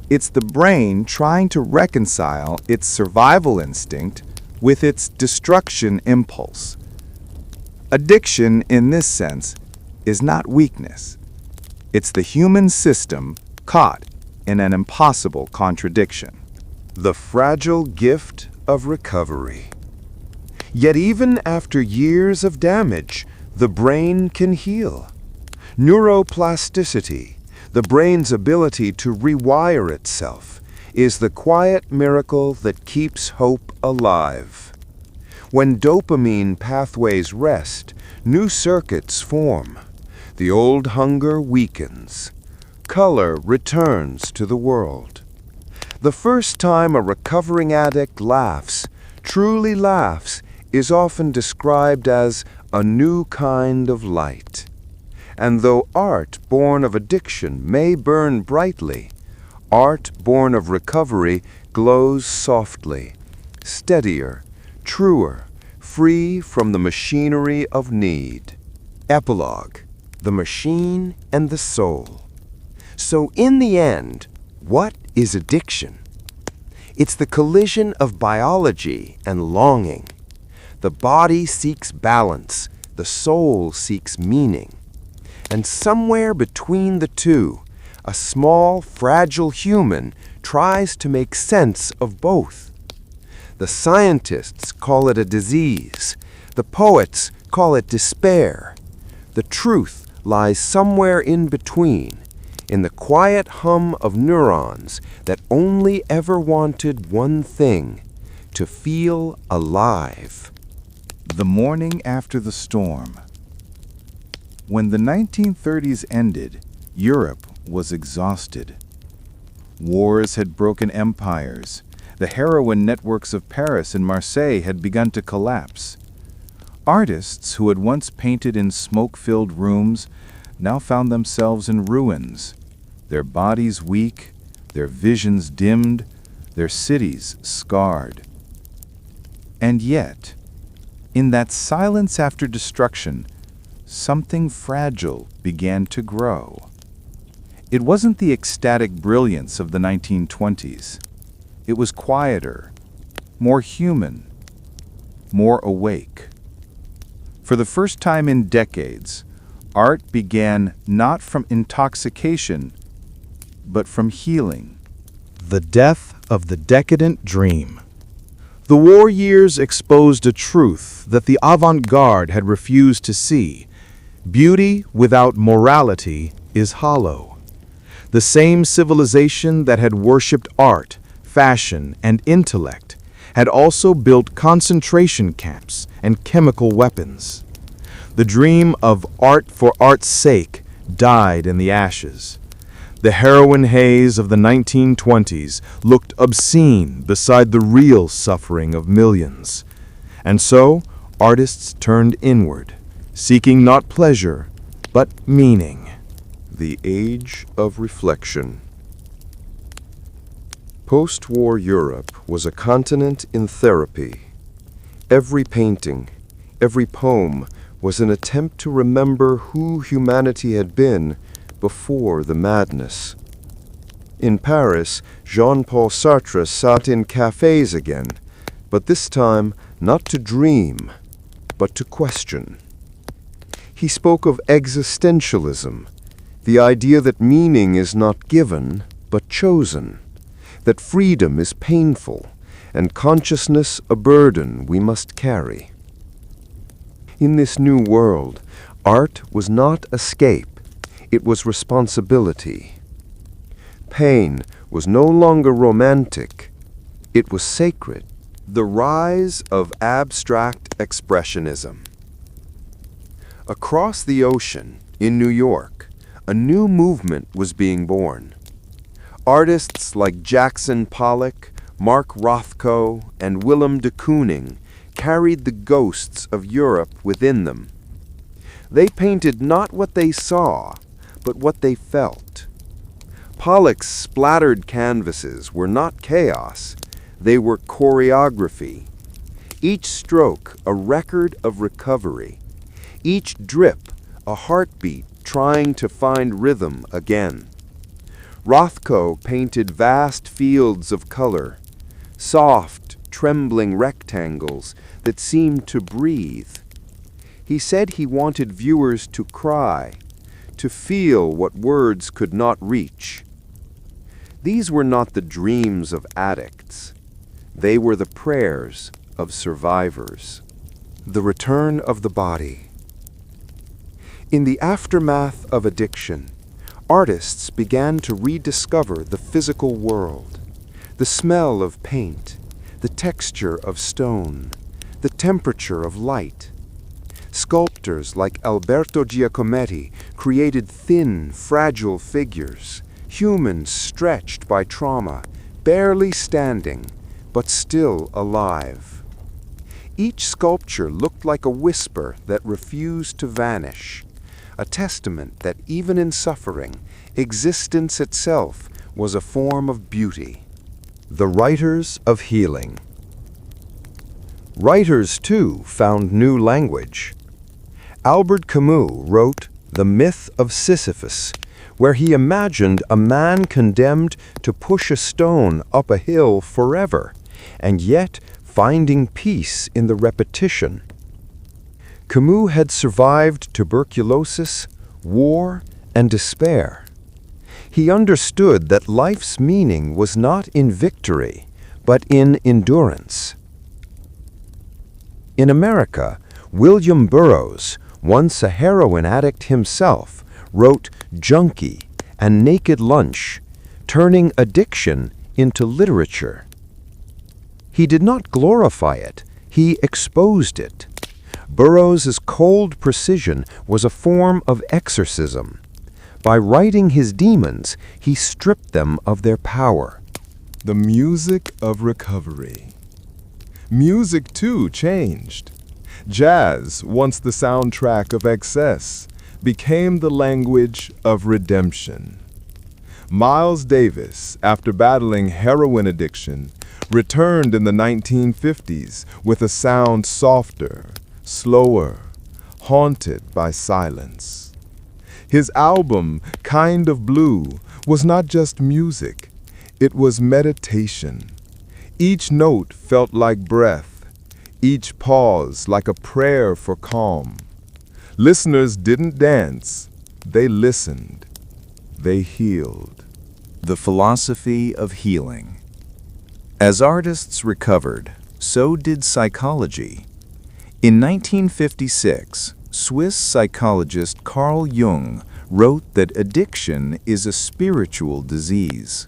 It's the brain trying to reconcile its survival instinct with its destruction impulse. Addiction, in this sense, is not weakness. It's the human system caught in an impossible contradiction. The fragile gift of recovery. Yet even after years of damage, the brain can heal. Neuroplasticity, the brain's ability to rewire itself, is the quiet miracle that keeps hope alive. When dopamine pathways rest, new circuits form. The old hunger weakens. Color returns to the world. The first time a recovering addict laughs, truly laughs, is often described as a new kind of light. And though art born of addiction may burn brightly, art born of recovery glows softly, steadier, truer, free from the machinery of need. Epilogue: the machine and the soul. So in the end, what is addiction? It's the collision of biology and longing. The body seeks balance, the soul seeks meaning. And somewhere between the two, a small, fragile human tries to make sense of both. The scientists call it a disease. The poets call it despair. The truth lies somewhere in between, in the quiet hum of neurons that only ever wanted one thing: to feel alive. The morning after the storm. When the 1930s ended, Europe was exhausted. Wars had broken empires. The heroin networks of Paris and Marseille had begun to collapse. Artists who had once painted in smoke-filled rooms now found themselves in ruins, their bodies weak, their visions dimmed, their cities scarred. And yet, in that silence after destruction, something fragile began to grow. It wasn't the ecstatic brilliance of the 1920s. It was quieter, more human, more awake. For the first time in decades, art began not from intoxication, but from healing. The death of the decadent dream. The war years exposed a truth that the avant-garde had refused to see. Beauty without morality is hollow. The same civilization that had worshipped art, fashion, and intellect had also built concentration camps and chemical weapons. The dream of art for art's sake died in the ashes. The heroin haze of the 1920s looked obscene beside the real suffering of millions. And so, artists turned inward, seeking not pleasure, but meaning. The Age of Reflection. Post-war Europe was a continent in therapy. Every painting, every poem was an attempt to remember who humanity had been before the madness. In Paris, Jean-Paul Sartre sat in cafés again, but this time not to dream, but to question. He spoke of existentialism, the idea that meaning is not given, but chosen, that freedom is painful, and consciousness a burden we must carry. In this new world, art was not escape, it was responsibility. Pain was no longer romantic, it was sacred. The rise of abstract expressionism. Across the ocean, in New York, a new movement was being born. Artists like Jackson Pollock, Mark Rothko, and Willem de Kooning carried the ghosts of Europe within them. They painted not what they saw, but what they felt. Pollock's splattered canvases were not chaos, they were choreography. Each stroke a record of recovery. Each drip a heartbeat trying to find rhythm again. Rothko painted vast fields of color, soft, trembling rectangles that seemed to breathe. He said he wanted viewers to cry, to feel what words could not reach. These were not the dreams of addicts. They were the prayers of survivors. The return of the body. In the aftermath of addiction, artists began to rediscover the physical world, the smell of paint, the texture of stone, the temperature of light. Sculptors like Alberto Giacometti created thin, fragile figures, humans stretched by trauma, barely standing, but still alive. Each sculpture looked like a whisper that refused to vanish, a testament that even in suffering, existence itself was a form of beauty. The writers of healing. Writers, too, found new language. Albert Camus wrote The Myth of Sisyphus, where he imagined a man condemned to push a stone up a hill forever, and yet finding peace in the repetition. Camus had survived tuberculosis, war, and despair. He understood that life's meaning was not in victory, but in endurance. In America, William Burroughs, once a heroin addict himself, wrote Junkie and Naked Lunch, turning addiction into literature. He did not glorify it, he exposed it. Burroughs's cold precision was a form of exorcism. By writing his demons, he stripped them of their power. The music of recovery. Music, too, changed. Jazz, once the soundtrack of excess, became the language of redemption. Miles Davis, after battling heroin addiction, returned in the 1950s with a sound softer, slower, haunted by silence. His album, Kind of Blue, was not just music, it was meditation. Each note felt like breath, each pause like a prayer for calm. Listeners didn't dance, they listened, they healed. The philosophy of healing. As artists recovered, so did psychology. In 1956, Swiss psychologist Carl Jung wrote that addiction is a spiritual disease.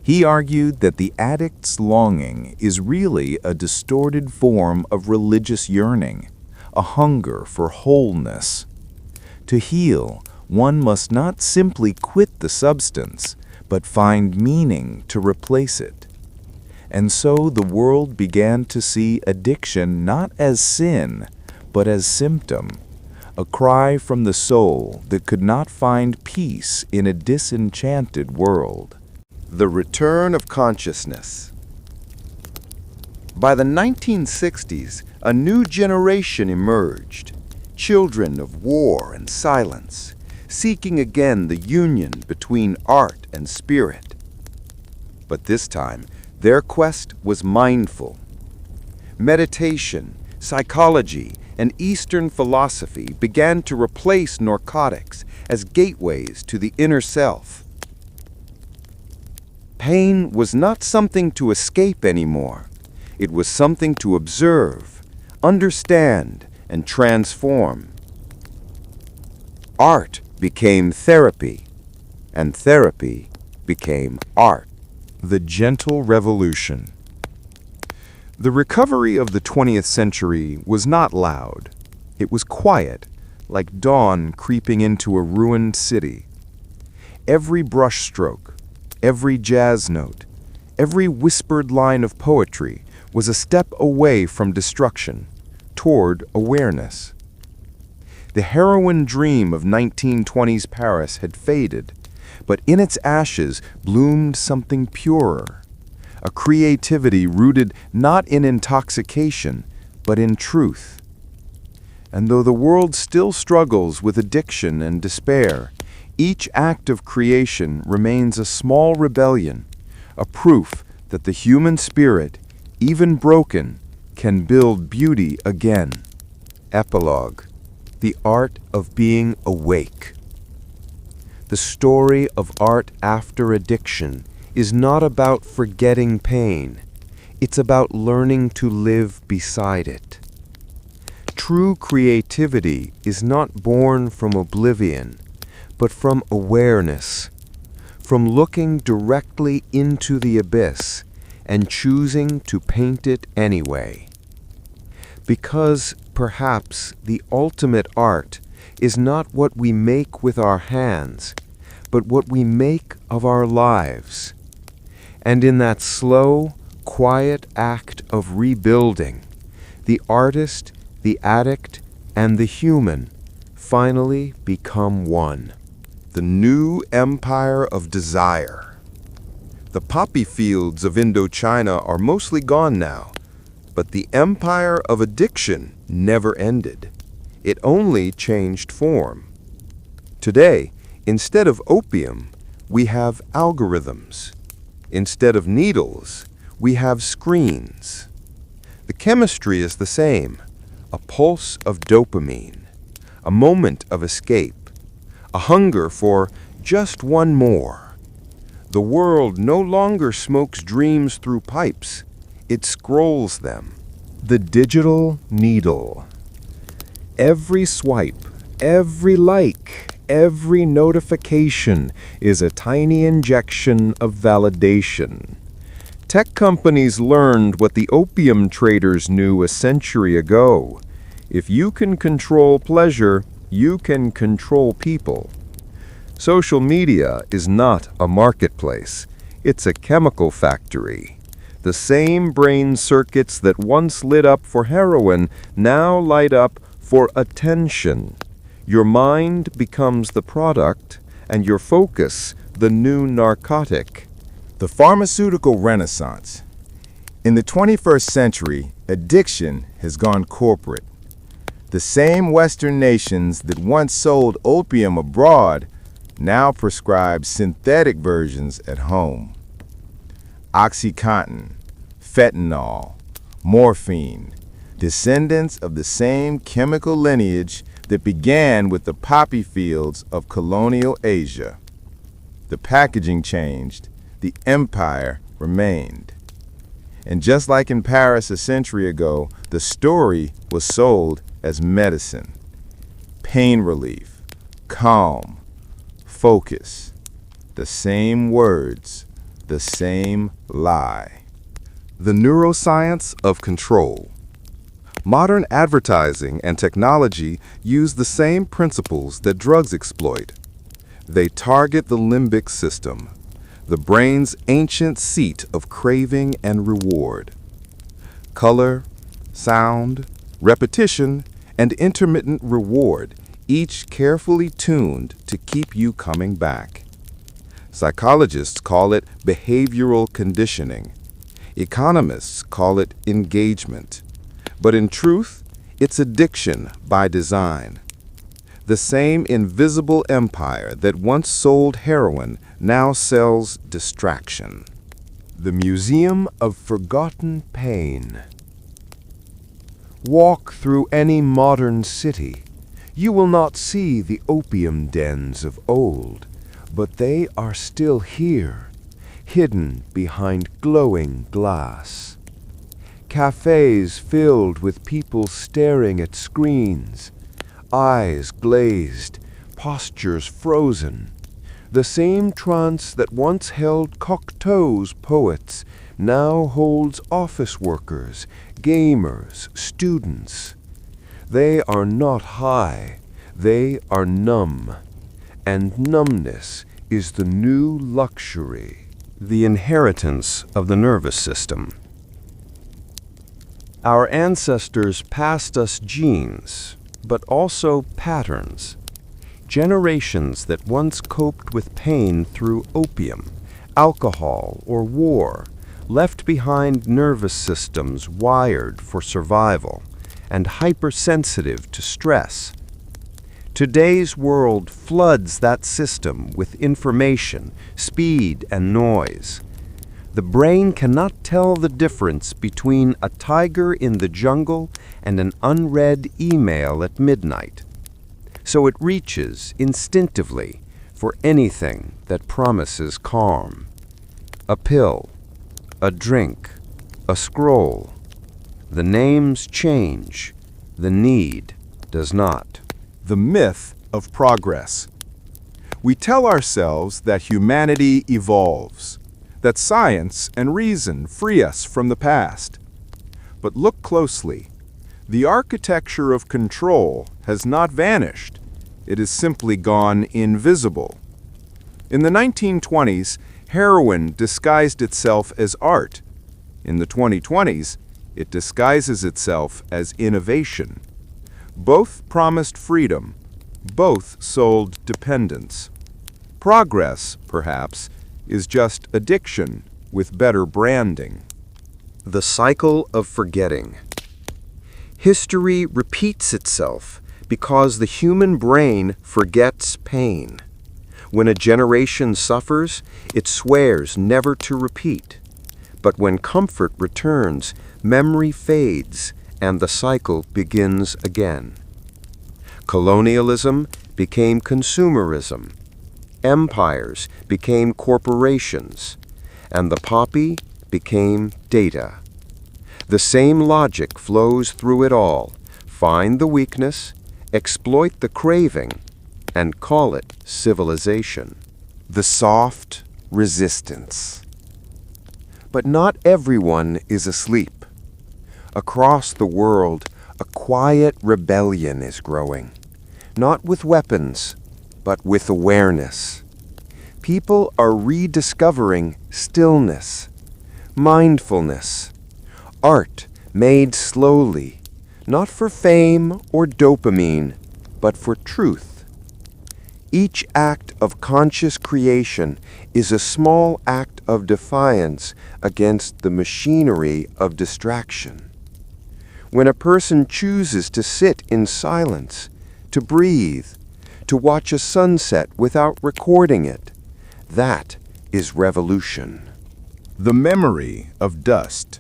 He argued that the addict's longing is really a distorted form of religious yearning, a hunger for wholeness. To heal, one must not simply quit the substance, but find meaning to replace it. And so the world began to see addiction not as sin, but as symptom, a cry from the soul that could not find peace in a disenchanted world. The return of consciousness. By the 1960s, a new generation emerged, children of war and silence, seeking again the union between art and spirit. But this time, their quest was mindful. Meditation, psychology, and Eastern philosophy began to replace narcotics as gateways to the inner self. Pain was not something to escape anymore. It was something to observe, understand, and transform. Art became therapy, and therapy became art. The Gentle Revolution. The recovery of the 20th century was not loud. It was quiet, like dawn creeping into a ruined city. Every brushstroke, every jazz note, every whispered line of poetry was a step away from destruction, toward awareness. The heroin dream of 1920s Paris had faded, but in its ashes bloomed something purer, a creativity rooted not in intoxication, but in truth. And though the world still struggles with addiction and despair, each act of creation remains a small rebellion, a proof that the human spirit, even broken, can build beauty again. Epilogue: The Art of Being Awake. The story of art after addiction is not about forgetting pain. It's about learning to live beside it. True creativity is not born from oblivion, but from awareness, from looking directly into the abyss and choosing to paint it anyway. Because perhaps the ultimate art is not what we make with our hands, but what we make of our lives. And in that slow, quiet act of rebuilding, the artist, the addict, and the human finally become one. The new empire of desire. The poppy fields of Indochina are mostly gone now, but the empire of addiction never ended. It only changed form. Today, instead of opium, we have algorithms. Instead of needles, we have screens. The chemistry is the same: a pulse of dopamine, a moment of escape, a hunger for just one more. The world no longer smokes dreams through pipes, it scrolls them. The digital needle. Every swipe, every like, every notification is a tiny injection of validation. Tech companies learned what the opium traders knew a century ago. If you can control pleasure, you can control people. Social media is not a marketplace. It's a chemical factory. The same brain circuits that once lit up for heroin now light up for attention. Your mind becomes the product, and your focus the new narcotic. The pharmaceutical renaissance. In the 21st century, addiction has gone corporate. The same Western nations that once sold opium abroad now prescribe synthetic versions at home. OxyContin, fentanyl, morphine, descendants of the same chemical lineage that began with the poppy fields of colonial Asia. The packaging changed, the empire remained. And just like in Paris a century ago, the story was sold as medicine, pain relief, calm, focus. The same words, the same lie. The neuroscience of control. Modern advertising and technology use the same principles that drugs exploit. They target the limbic system, the brain's ancient seat of craving and reward. Color, sound, repetition, and intermittent reward, each carefully tuned to keep you coming back. Psychologists call it behavioral conditioning. Economists call it engagement. But in truth, it's addiction by design. The same invisible empire that once sold heroin now sells distraction. The Museum of Forgotten Pain. Walk through any modern city. You will not see the opium dens of old, but they are still here, hidden behind glowing glass. Cafés filled with people staring at screens, eyes glazed, postures frozen. The same trance that once held Cocteau's poets now holds office workers, gamers, students. They are not high, they are numb. And numbness is the new luxury, the inheritance of the nervous system. Our ancestors passed us genes, but also patterns. Generations that once coped with pain through opium, alcohol, or war, left behind nervous systems wired for survival and hypersensitive to stress. Today's world floods that system with information, speed, and noise. The brain cannot tell the difference between a tiger in the jungle and an unread email at midnight. So it reaches instinctively for anything that promises calm. A pill, a drink, a scroll. The names change, the need does not. The myth of progress. We tell ourselves that humanity evolves, that science and reason free us from the past. But look closely. The architecture of control has not vanished. It has simply gone invisible. In the 1920s, heroin disguised itself as art. In the 2020s, it disguises itself as innovation. Both promised freedom. Both sold dependence. Progress, perhaps, is just addiction with better branding. The cycle of forgetting. History repeats itself because the human brain forgets pain. When a generation suffers, it swears never to repeat. But when comfort returns, memory fades and the cycle begins again. Colonialism became consumerism. Empires became corporations, and the poppy became data. The same logic flows through it all. Find the weakness, exploit the craving, and call it civilization. The soft resistance. But not everyone is asleep. Across the world, a quiet rebellion is growing. Not with weapons, but with awareness. People are rediscovering stillness, mindfulness, art made slowly, not for fame or dopamine, but for truth. Each act of conscious creation is a small act of defiance against the machinery of distraction. When a person chooses to sit in silence, to breathe, to watch a sunset without recording it, that is revolution. The memory of dust.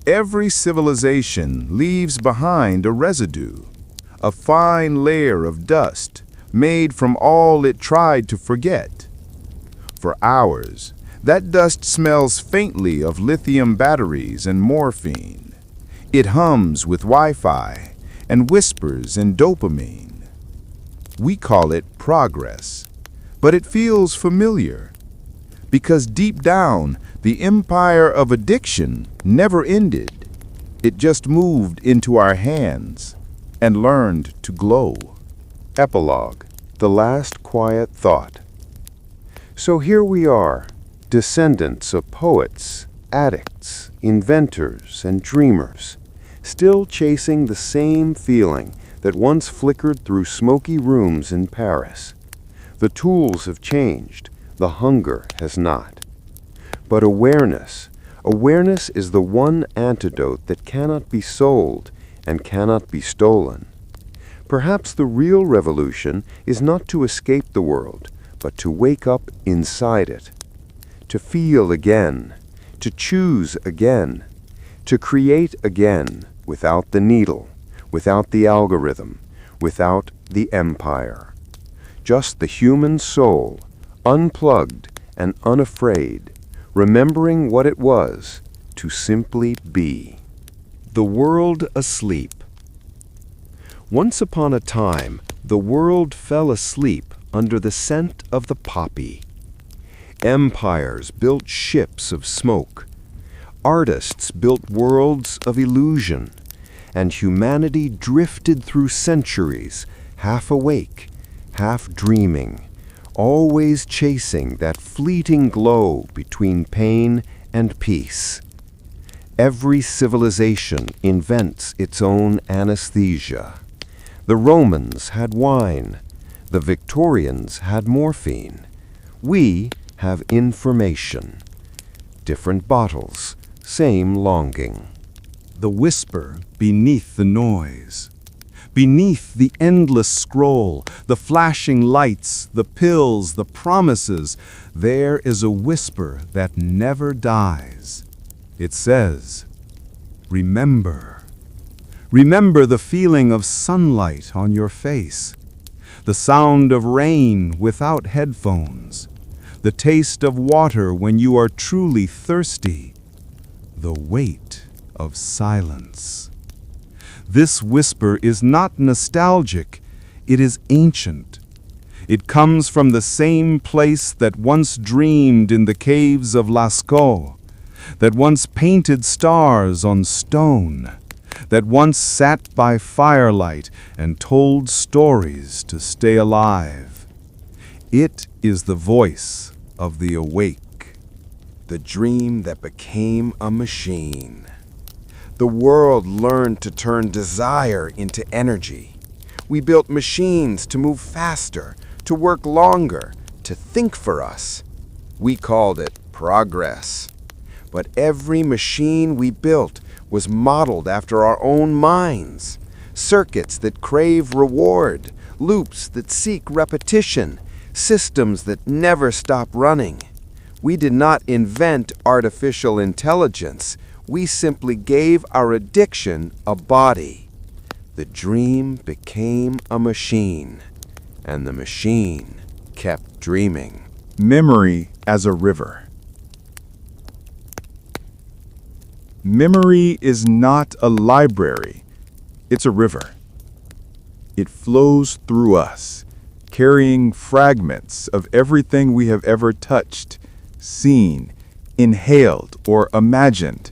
Every civilization leaves behind a residue, a fine layer of dust made from all it tried to forget. For hours, that dust smells faintly of lithium batteries and morphine. It hums with Wi-Fi and whispers in dopamine. We call it progress, but it feels familiar, because deep down, the empire of addiction never ended. It just moved into our hands and learned to glow. Epilogue, the last quiet thought. So here we are, descendants of poets, addicts, inventors, and dreamers, still chasing the same feeling that once flickered through smoky rooms in Paris. The tools have changed, the hunger has not. But awareness is the one antidote that cannot be sold and cannot be stolen. Perhaps the real revolution is not to escape the world, but to wake up inside it, to feel again, to choose again, to create again without the needle, without the algorithm, without the empire. Just the human soul, unplugged and unafraid, remembering what it was to simply be. The world asleep. Once upon a time, the world fell asleep under the scent of the poppy. Empires built ships of smoke. Artists built worlds of illusion. And humanity drifted through centuries, half awake, half dreaming, always chasing that fleeting glow between pain and peace. Every civilization invents its own anesthesia. The Romans had wine. The Victorians had morphine. We have information. Different bottles, same longing. The whisper beneath the noise. Beneath the endless scroll, the flashing lights, the pills, the promises, there is a whisper that never dies. It says, remember. Remember the feeling of sunlight on your face, the sound of rain without headphones, the taste of water when you are truly thirsty, the weight of silence. This whisper is not nostalgic, it is ancient. It comes from the same place that once dreamed in the caves of Lascaux, that once painted stars on stone, that once sat by firelight and told stories to stay alive. It is the voice of the awake. The dream that became a machine. The world learned to turn desire into energy. We built machines to move faster, to work longer, to think for us. We called it progress. But every machine we built was modeled after our own minds. Circuits that crave reward, loops that seek repetition, systems that never stop running. We did not invent artificial intelligence. We simply gave our addiction a body. The dream became a machine, and the machine kept dreaming. Memory as a river. Memory is not a library, it's a river. It flows through us, carrying fragments of everything we have ever touched, seen, inhaled, or imagined.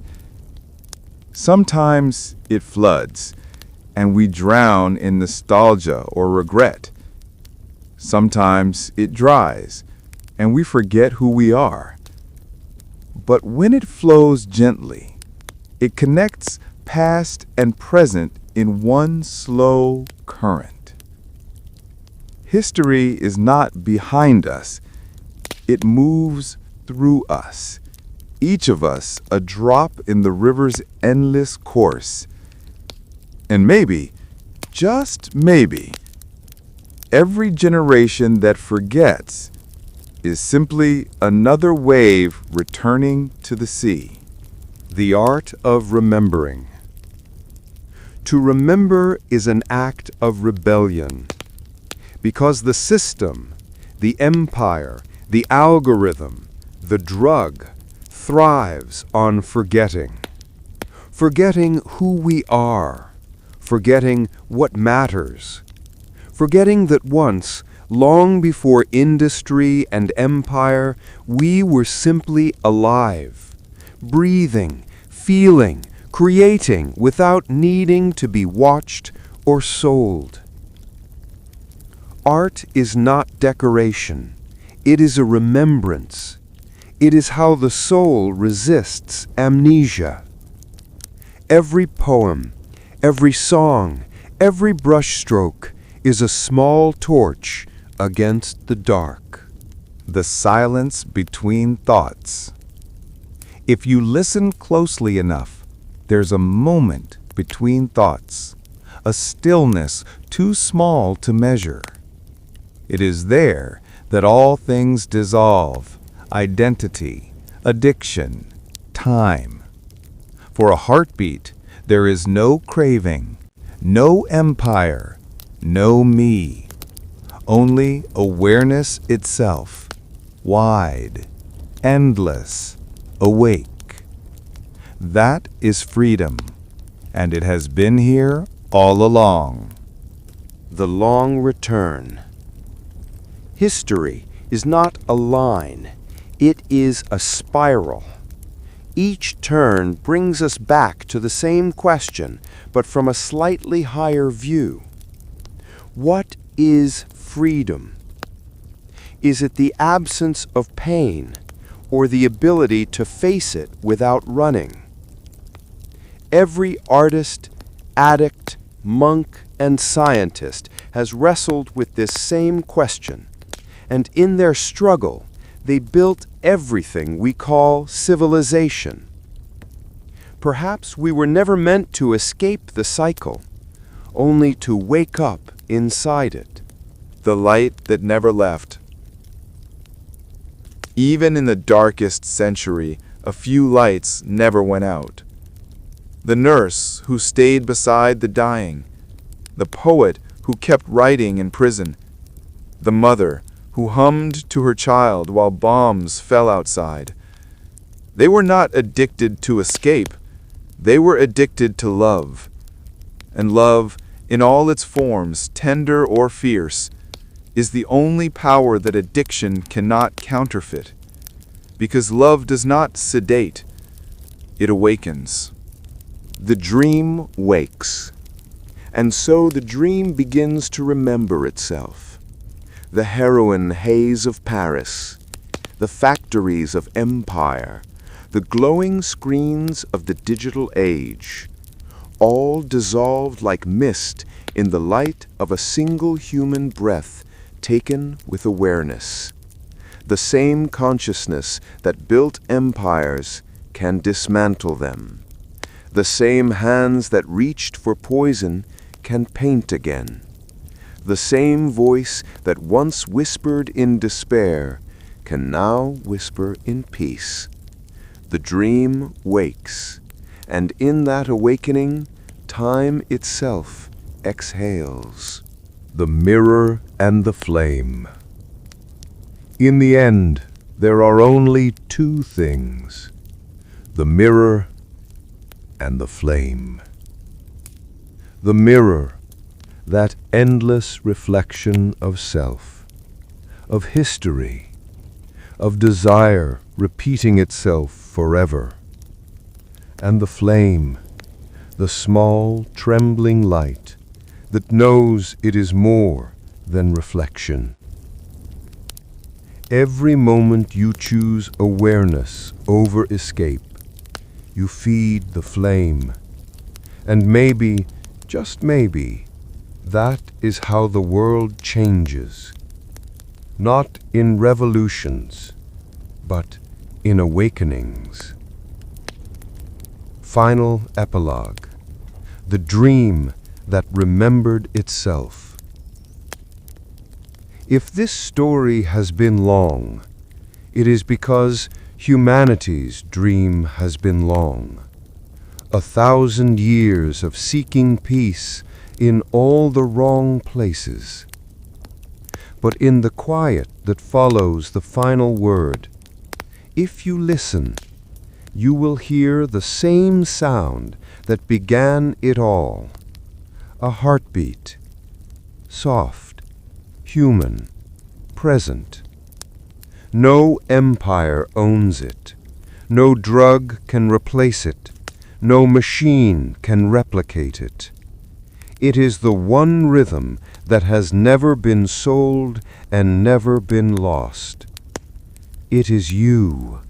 Sometimes it floods, and we drown in nostalgia or regret. Sometimes it dries, and we forget who we are. But when it flows gently, it connects past and present in one slow current. History is not behind us. It moves through us. Each of us a drop in the river's endless course. And maybe, just maybe, every generation that forgets is simply another wave returning to the sea. The art of remembering. To remember is an act of rebellion, because the system, the empire, the algorithm, the drug, thrives on forgetting. Forgetting who we are, forgetting what matters, forgetting that once, long before industry and empire, we were simply alive, breathing, feeling, creating without needing to be watched or sold. Art is not decoration. It is a remembrance. It is how the soul resists amnesia. Every poem, every song, every brushstroke is a small torch against the dark. The silence between thoughts. If you listen closely enough, there's a moment between thoughts, a stillness too small to measure. It is there that all things dissolve, identity, addiction, time. For a heartbeat, there is no craving, no empire, no me, only awareness itself, wide, endless, awake. That is freedom, and it has been here all along. The long return. History is not a line, it is a spiral. Each turn brings us back to the same question, but from a slightly higher view. What is freedom? Is it the absence of pain, or the ability to face it without running? Every artist, addict, monk, and scientist has wrestled with this same question, and in their struggle, they built everything we call civilization. Perhaps we were never meant to escape the cycle, only to wake up inside it. The light that never left. Even in the darkest century, a few lights never went out. The nurse who stayed beside the dying, the poet who kept writing in prison, the mother who hummed to her child while bombs fell outside. They were not addicted to escape, they were addicted to love. And love, in all its forms, tender or fierce, is the only power that addiction cannot counterfeit. Because love does not sedate, it awakens. The dream wakes, and so the dream begins to remember itself. The heroin haze of Paris, the factories of empire, the glowing screens of the digital age, all dissolved like mist in the light of a single human breath taken with awareness. The same consciousness that built empires can dismantle them. The same hands that reached for poison can paint again. The same voice that once whispered in despair can now whisper in peace. The dream wakes, and in that awakening, time itself exhales. The mirror and the flame. In the end, there are only two things: the mirror and the flame. The mirror, that endless reflection of self, of history, of desire repeating itself forever. And the flame, the small, trembling light that knows it is more than reflection. Every moment you choose awareness over escape, you feed the flame. And maybe, just maybe, that is how the world changes. Not in revolutions, but in awakenings. Final epilogue. The dream that remembered itself. If this story has been long, it is because humanity's dream has been long. 1,000 years of seeking peace in all the wrong places. But in the quiet that follows the final word, if you listen, you will hear the same sound that began it all. A heartbeat, soft, human, present. No empire owns it. No drug can replace it. No machine can replicate it. It is the one rhythm that has never been sold and never been lost. It is you.